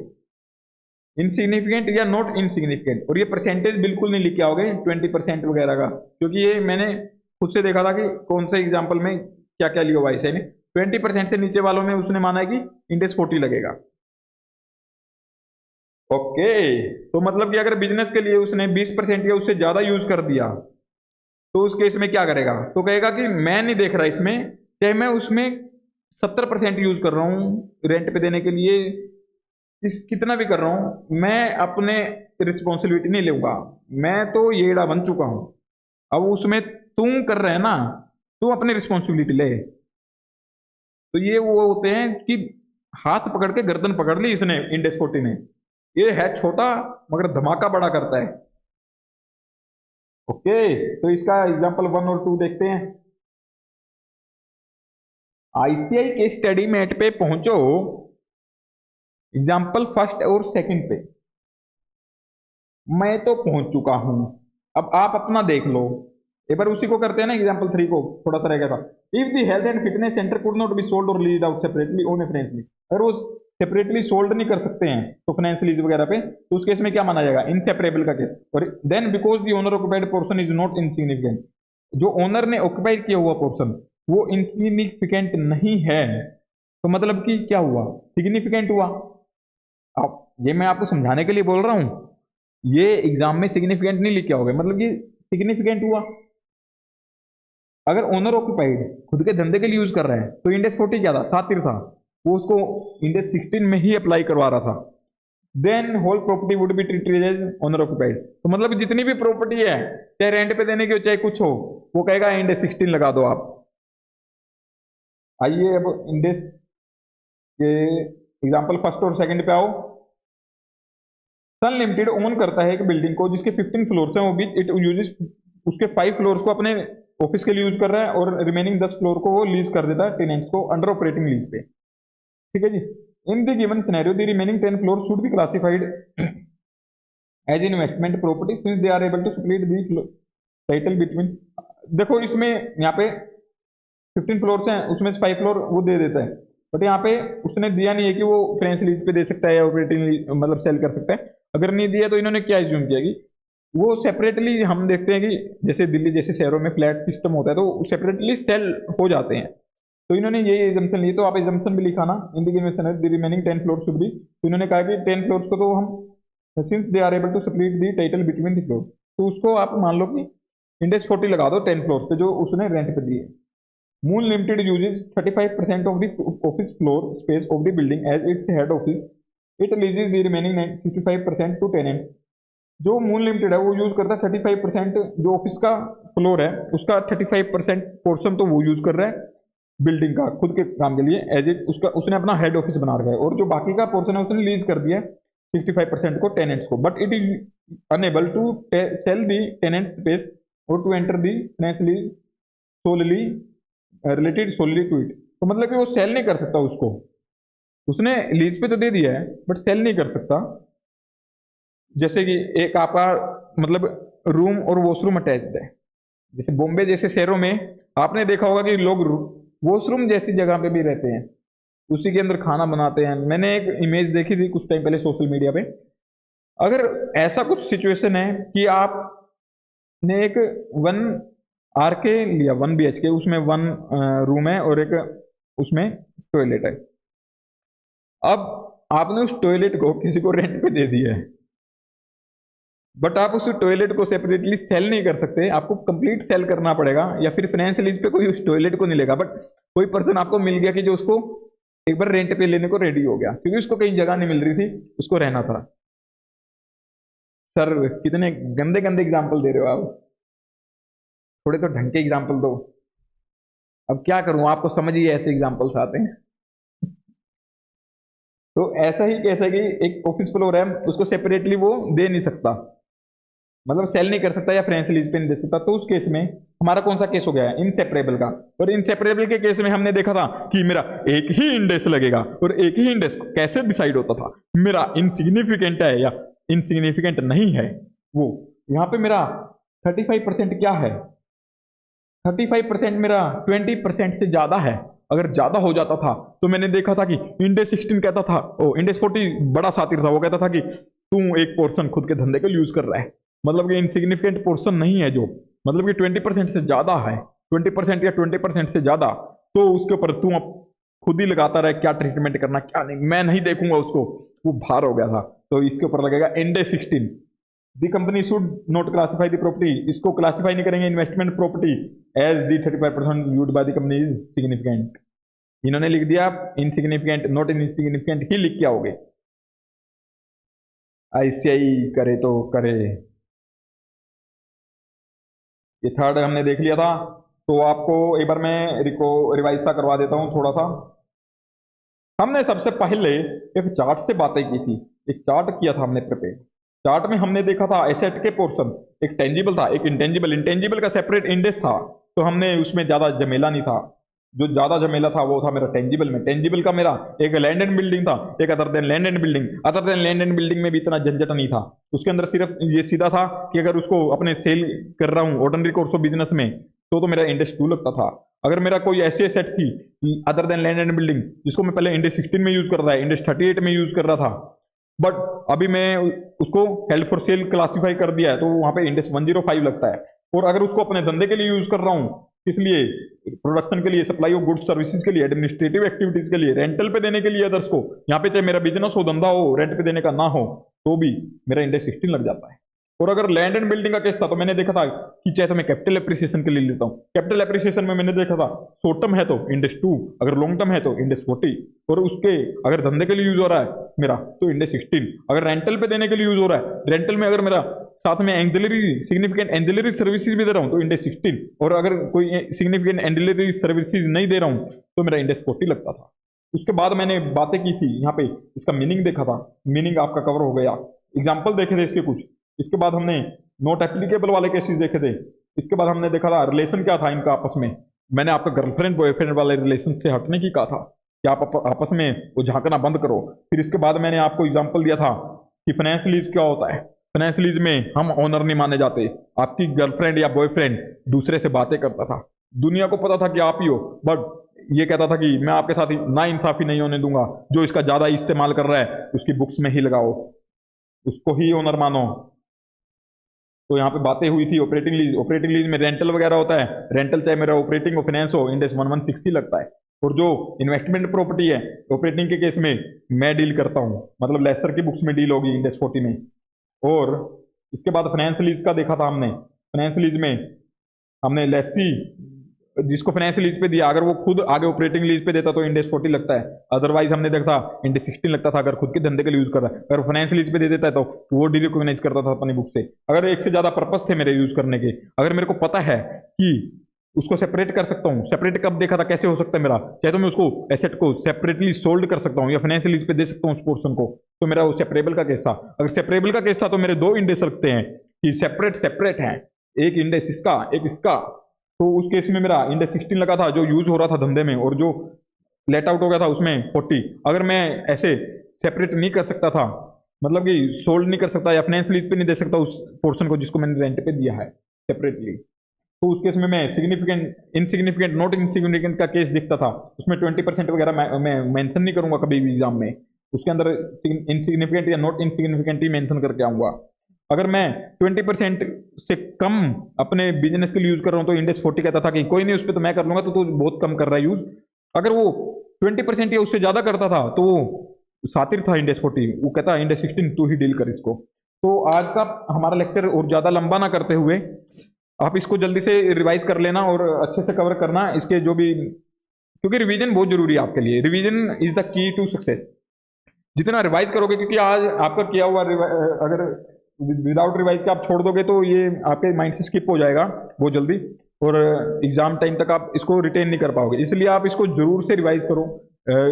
इनसिग्निफिकेंट या नॉट इनसिग्निफिकेंट, और ये परसेंटेज बिल्कुल नहीं लिख के आओगे 20% वगैरह का, क्योंकि ये मैंने खुद से देखा था कि कौन से एग्जाम्पल में क्या क्या लिया हुआ है ने, 20% से नीचे वालों में उसने माना है कि इंडेक्स 40 लगेगा। ओके, तो मतलब कि अगर बिजनेस के लिए उसने 20% या उससे ज्यादा यूज कर दिया, तो उस केस में क्या करेगा, तो कहेगा कि मैं नहीं देख रहा इसमें, चाहे मैं उसमें 70% यूज कर रहा हूं रेंट पे देने के लिए, इस कितना भी कर रहा हूं, मैं अपने रिस्पॉन्सिबिलिटी नहीं लूंगा, मैं तो येड़ा बन चुका हूं, अब उसमें तुम कर रहे हैं ना, तू अपनी रिस्पॉन्सिबिलिटी ले। तो ये वो होते हैं कि हाथ पकड़ के गर्दन पकड़ ली इसने, इंडेक्स 40 ने, ये है छोटा मगर धमाका बड़ा करता है। ओके, तो इसका एग्जांपल 1 और 2 देखते हैं। आईसीआई के स्टडी मेट पे पहुंचो, एग्जाम्पल फर्स्ट और सेकंड पे, मैं तो पहुंच चुका हूं, अब आप अपना देख लो, एक बार उसी को करते हैं ना, एग्जाम्पल 3 को, थोड़ा सा रहेगा था। If the health and fitness centre could not be sold or lease out separately on financially, अगर वो सेपरेटली सोल्ड नहीं कर सकते हैं तो फाइनेंस लीज वगैरह पे, तो उस केस में क्या माना जाएगा, इनसेपरेबल का केस। और then because the owner occupied portion is not insignificant, जो ओनर ने ऑक्युपाइड किया हुआ पोर्शन वो इनसिग्निफिकेंट नहीं है, तो मतलब कि क्या हुआ, सिग्निफिकेंट हुआ। अब ये मैं आपको समझाने के लिए बोल रहा हूं, ये एग्जाम में सिग्निफिकेंट नहीं लिखे होगे, मतलब ये सिग्निफिकेंट हुआ। अगर ओनर ऑक्यूपाइड खुद के धंधे के लिए यूज कर रहा है तो इंडेक्स 40 क्या था, सातिर था, वो उसको इंडेक्स 16 में ही अप्लाई करवा रहा था। Then whole property would be treated as owner occupied, तो मतलब जितनी भी प्रॉपर्टी है, चाहे रेंट पे देने की हो चाहे कुछ हो, वो कहेगा इंडेक्स 16 लगा दो आप। आइए अब इंडेक्स के एग्जाम्पल फर्स्ट और सेकंड पे आओ। सन लिमिटेड ओन करता है एक बिल्डिंग को जिसके 15 फ्लोर्स हैं, वो भी इट यूजेस उसके 5 फ्लोर्स को अपने ऑफिस के लिए यूज कर रहा है, और रिमेनिंग 10 फ्लोर को वो लीज कर देता है टेनेंट्स को अंडर ऑपरेटिंग लीज पे। ठीक है जी। In the given scenario the remaining 10 floor should be classified as investment property since they are able to split the title between. देखो इसमें यहाँ पे 15 फ्लोर्स हैं, उसमें से 5 फ्लोर वो दे देता है, बट यहाँ पे उसने दिया नहीं है कि वो फ्रेंच लीज पे दे सकता है या ऑपरेटिंग मतलब सेल कर सकता है। अगर नहीं दिया तो इन्होंने क्या एज्यूम किया कि वो सेपरेटली, हम देखते हैं कि जैसे दिल्ली जैसे शहरों में फ्लैट सिस्टम होता है तो सेपरेटली सेल हो जाते हैं, तो इन्होंने ये एजम्पन ली, तो आप एजम्पन भी लिखाना in the remaining 10 floor should be, तो इन्होंने कहा कि 10 फ्लोर्स को तो हम since they are able to split the title between the floor, तो उसको आप मान लो कि इंडेक्स 40 लगा दो 10 फ्लोर पे जो उसने रेंट पे दिए। Moon Limited uses 35% of the office floor space of the building as its head office. It leases the remaining 65% to tenant. जो मून लिमिटेड है वो यूज करता है 35%, जो ऑफिस का फ्लोर है उसका 35% पोर्शन तो वो यूज कर रहा है बिल्डिंग का खुद के काम के लिए, एज इट उसका उसने अपना हेड ऑफिस बना रखा है, और जो बाकी का पोर्शन है उसने लीज कर दिया 65% को टेनेंट्स को, but it is unable to sell the tenant space or to enter the finance lease solely related solely to it, तो मतलब कि वो सेल नहीं कर सकता उसको, उसने लीज पे तो दे दिया है बट सेल नहीं कर सकता। जैसे कि एक आपका मतलब रूम और वॉशरूम अटैच्ड है, जैसे बॉम्बे जैसे शहरों में आपने देखा होगा कि लोग वॉशरूम जैसी जगह पे भी रहते हैं, उसी के अंदर खाना बनाते हैं। मैंने एक इमेज देखी थी कुछ टाइम पहले सोशल मीडिया पे। अगर ऐसा कुछ सिचुएशन है कि आपने एक 1 RK लिया, 1 BHK, उसमें 1 रूम है और एक उसमें टॉयलेट है। अब आपने उस टॉयलेट को किसी को रेंट पे दे दिया है, बट आप उस टॉयलेट को सेपरेटली सेल नहीं कर सकते, आपको कंप्लीट सेल करना पड़ेगा, या फिर फाइनेंस लीज पे कोई उस टॉयलेट को नहीं लेगा। बट कोई पर्सन आपको मिल गया कि जो उसको एक बार रेंट पे लेने को रेडी हो गया, क्योंकि उसको कहीं जगह नहीं मिल रही थी, उसको रहना था। सर कितने गंदे गंदे एग्जाम्पल दे रहे हो आप, थोड़े तो ढंग के एग्जाम्पल दो। अब क्या करूं, आपको समझ ही ऐसे एग्जाम्पल्स आते हैं। तो ऐसा ही कैसा कि एक ऑफिस फ्लोर है, उसको सेपरेटली वो दे नहीं सकता, मतलब सेल नहीं कर सकता या फ्रेंच लीज पे नहीं दे सकता। तो उस केस में हमारा कौन सा केस हो गया है, इनसेपरेबल का। और इनसेपरेबल के केस में हमने देखा था कि मेरा एक ही इंडेक्स लगेगा, और एक ही इंडेक्स कैसे डिसाइड होता था, मेरा इनसिग्निफिकेंट है या इनसिग्निफिकेंट नहीं है। वो यहाँ पे मेरा 35% क्या है, 35% मेरा 20% से ज्यादा है। अगर ज्यादा हो जाता था तो मैंने देखा था कि इंडेक्स 16 कहता था, ओ इंडेक्स 40 बड़ा सातिर था, वो कहता था कि तू एक पोर्शन खुद के धंधे के लिए यूज कर रहा है, मतलब कि इनसिग्निफिकेंट पोर्शन नहीं है जो, मतलब कि 20% से ज्यादा है, 20% या 20% से ज्यादा, तो उसके ऊपर तू अब खुद ही लगाता रहे क्या ट्रीटमेंट करना क्या नहीं, मैं नहीं देखूंगा उसको। वो भार हो गया था, तो इसके ऊपर लगेगा index 16। The company should not classify the property, इसको क्लासिफाई नहीं करेंगे investment property as the 35% use by the company is significant. इन्होंने लिख दिया इनसिग्निफिकेंट, नॉट इनसिग्निफिकेंट ही लिख के आओगे। ICI करे तो करे। ये थर्ड हमने देख लिया था, तो आपको एक बार मैं रिवाइज सा करवा देता हूँ थोड़ा सा। हमने सबसे पहले एक चार्ट से बातें की थी, एक चार्ट किया था हमने प्रिपेयर। चार्ट में हमने देखा था एसेट के पोर्शन, एक टेंजिबल था एक इंटेंजिबल, इंटेंजिबल का सेपरेट इंडेक्स था, तो हमने उसमें ज्यादा झमेला नहीं था। जो ज्यादा झमेला था वो था मेरा टेंजिबल में। टेंजिबल का मेरा एक लैंड एंड बिल्डिंग था, एक other than land and building. Other than land and building में भी इतना झंझट नहीं था, उसके अंदर सिर्फ ये सीधा था कि अगर उसको अपने सेल कर रहा हूँ ऑर्डिनरी कोर्स ऑफ बिजनेस में, तो मेरा इंडेक्स 2 लगता था। अगर मेरा कोई ऐसी एसेट थी other than land and building जिसको मैं पहले इंडेक्स 16 में यूज कर रहा है, इंडेक्स 38 में यूज कर रहा था, बट अभी मैं उसको हेल्ड फॉर सेल क्लासिफाई कर दिया है, तो वहां पे इंडेक्स 105 लगता है। और अगर उसको अपने धंधे के लिए यूज कर रहा हूँ, इसलिए प्रोडक्शन के लिए, सप्लाई ऑफ गुड्स सर्विसेज के लिए, एडमिनिस्ट्रेटिव एक्टिविटीज के लिए, रेंटल पे देने के लिए अदर्स को, यहाँ पे चाहे मेरा बिजनेस हो धंधा हो, रेंट पे देने का ना हो, तो भी मेरा इंडेक्स 16 लग जाता है। और अगर लैंड एंड बिल्डिंग का केस था तो मैंने देखा था कि चाहे तो मैं कैपिटल एप्रिसिएशन के लिए लेता हूँ, कैपिटल एप्रिसिएशन में मैंने देखा था शॉर्ट टर्म है तो इंडेक्स 2, अगर लॉन्ग टर्म है तो इंडेक्स 40, और उसके अगर धंधे के लिए यूज हो रहा है मेरा तो इंडेक्स 16, अगर रेंटल पे देने के लिए यूज हो रहा है, रेंटल में अगर मेरा साथ में एंजिलरी सिग्निफिकेंट एंजिलरी सर्विसेज भी दे रहा हूँ तो इंडेक्स 16, और अगर कोई सिग्निफिकेंट एंजिलरी सर्विसेज नहीं दे रहा हूँ तो मेरा इंडेक्स 40 लगता था। उसके बाद मैंने बातें की थी यहाँ पे, इसका मीनिंग देखा था, मीनिंग आपका कवर हो गया, एग्जाम्पल देखे थे इसके कुछ। इसके बाद हमने नॉट एप्लीकेबल वाले केसेस देखे थे। इसके बाद हमने देखा था रिलेशन क्या था इनका आपस में। मैंने आपका गर्लफ्रेंड बॉयफ्रेंड वाले रिलेशन से हटने की कहा था कि आप आपस में वो झांकना बंद करो। फिर इसके बाद मैंने आपको एग्जाम्पल दिया था कि फाइनेंस लीज क्या होता है। फाइनेंस लीज में हम ओनर नहीं माने जाते, आपकी गर्लफ्रेंड या बॉयफ्रेंड दूसरे से बातें करता था, दुनिया को पता था कि आप ही हो, बट ये कहता था कि मैं आपके साथ ना इंसाफी नहीं होने दूंगा, जो इसका ज्यादा इस्तेमाल कर रहा है उसकी बुक्स में ही लगाओ, उसको ही ओनर मानो। तो यहाँ पे बातें हुई थी ऑपरेटिंग लीज। ऑपरेटिंग लीज में रेंटल वगैरह होता है, रेंटल चाहे मेरा ऑपरेटिंग और फाइनेंस हो, इंडेक्स 116 लगता है। और जो इन्वेस्टमेंट प्रॉपर्टी है ऑपरेटिंग के केस में मैं डील करता हूँ, मतलब लेसर की बुक्स में डील होगी इंडेक्स 40 में। और इसके बाद फाइनेंस लीज का देखा था हमने। फाइनेंस लीज में हमने लेसी जिसको फाइनेंस लीज पे दिया, अगर वो खुद आगे ऑपरेटिंग लीज पे देता तो इंडेक्स 40 लगता है, अदरवाइज हमने देखा इंडेक्स 16 लगता था अगर खुद के धंधे के लिए यूज कर रहा है। अगर फाइनेंस लीज पे दे देता है तो वो डिरिकॉग्नाइज करता था अपनी बुक से। अगर एक से ज्यादा पर्पस थे मेरे यूज करने के, अगर मेरे को पता है कि उसको सेपरेट कर सकता हूँ, सेपरेट कब देखा था कैसे हो सकता है मेरा, चाहे तो मैं उसको एसेट को सेपरेटली सोल्ड कर सकता हूँ या फाइनेंस लीज पे दे सकता हूँ उस पोर्शन को, तो मेरा वो सेपरेबल का केस था। अगर सेपरेबल का केस था तो मेरे दो इंडेक्स लगते हैं कि सेपरेट सेपरेट है, एक इंडेक्स इसका एक इसका। तो उस केस में मेरा इंडेक्स 16 लगा था जो यूज हो रहा था धंधे में, और जो लेट आउट हो गया था उसमें 40, अगर मैं ऐसे सेपरेट नहीं कर सकता था, मतलब कि सोल्ड नहीं कर सकता या फाइनेंस लीज पे नहीं दे सकता उस पोर्शन को जिसको मैंने रेंट पे दिया है सेपरेटली, तो उस केस में मैं सिग्निफिकेंट इनसिग्निफिकेंट नॉट इनसिग्निफिकेंट का केस दिखता था, उसमें 20% वगैरह मैं मेंशन नहीं करूंगा कभी भी एग्जाम में, उसके अंदर इनसिग्निफिकेंट या नॉट इनसिग्निफिकेंट ही मेंशन करके आऊंगा। अगर मैं 20% से कम अपने बिजनेस के लिए यूज कर रहा हूँ तो इंडेक्स 40 कहता था कि कोई नहीं उस पर तो मैं कर लूंगा, तो बहुत कम कर रहा है यूज। अगर वो 20% या उससे ज्यादा करता था तो वो सातिर था इंडेक्स 40, वो कहता इंडेक्स 16 तू ही डील कर इसको। तो आज का हमारा लेक्चर और ज्यादा लंबा ना करते हुए आप इसको जल्दी से रिवाइज कर लेना और अच्छे से कवर करना इसके जो भी, क्योंकि रिवीजन बहुत जरूरी है आपके लिए, revision is the key to success. जितना रिवाइज करोगे, क्योंकि आज आपका किया हुआ अगर विदाउट रिवाइज के आप छोड़ दोगे तो ये आपके माइंड से स्किप हो जाएगा बहुत जल्दी, और एग्जाम टाइम तक आप इसको रिटेन नहीं कर पाओगे, इसलिए आप इसको जरूर से रिवाइज करो।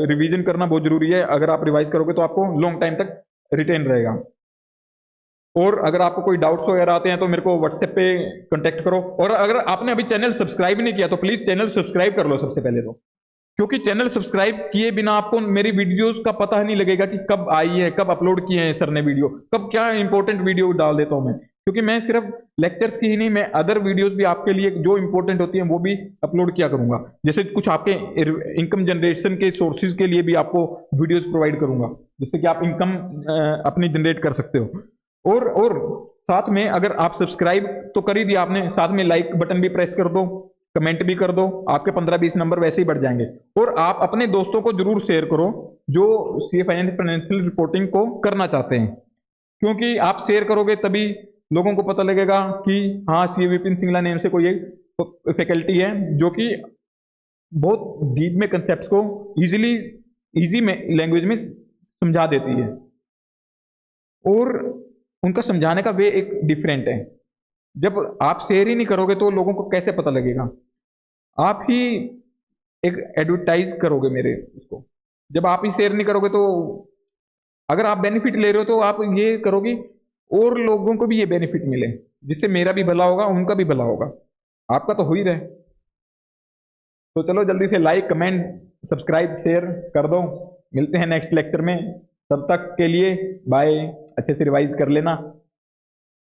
रिवीजन करना बहुत जरूरी है, अगर आप रिवाइज करोगे तो आपको लॉन्ग टाइम तक रिटेन रहेगा। और अगर आपको कोई डाउट्स वगैरह आते हैं तो मेरे को व्हाट्सएप पे कांटेक्ट करो, और अगर आपने अभी चैनल सब्सक्राइब नहीं किया तो प्लीज चैनल सब्सक्राइब कर लो सबसे पहले तो, क्योंकि चैनल सब्सक्राइब किए बिना आपको मेरी वीडियोस का पता नहीं लगेगा कि कब आई है, कब अपलोड किए हैं सर ने वीडियो, कब क्या इंपॉर्टेंट वीडियो डाल देता हूं मैं, क्योंकि मैं सिर्फ लेक्चर्स की ही नहीं, मैं अदर वीडियोस भी आपके लिए जो इंपॉर्टेंट होती हैं वो भी अपलोड किया करूंगा, जैसे कुछ आपके इनकम जनरेशन के सोर्सेज के लिए भी आपको वीडियोस प्रोवाइड करूंगा, जिससे कि आप इनकम अपनी जनरेट कर सकते हो। और साथ में अगर आप सब्सक्राइब तो कर ही दिया आपने, साथ में लाइक बटन भी प्रेस कर दो, कमेंट भी कर दो, आपके 15-20 नंबर वैसे ही बढ़ जाएंगे। और आप अपने दोस्तों को जरूर शेयर करो जो सीए फाइनेंशियल रिपोर्टिंग को करना चाहते हैं, क्योंकि आप शेयर करोगे तभी लोगों को पता लगेगा कि हाँ सीए विपिन सिंगला नेम से कोई एक फैकल्टी है जो कि बहुत डीप में कंसेप्ट को इजी में लैंग्वेज में समझा देती है, और उनका समझाने का वे एक डिफरेंट है। जब आप शेयर ही नहीं करोगे तो लोगों को कैसे पता लगेगा, आप ही एक एडवर्टाइज करोगे मेरे उसको, जब आप ही शेयर नहीं करोगे तो अगर आप बेनिफिट ले रहे हो तो आप ये करोगे और लोगों को भी ये बेनिफिट मिले, जिससे मेरा भी भला होगा उनका भी भला होगा, आपका तो हो ही रहे। तो चलो जल्दी से लाइक कमेंट सब्सक्राइब शेयर कर दो, मिलते हैं नेक्स्ट लेक्चर में, तब तक के लिए बाय, अच्छे से रिवाइज कर लेना।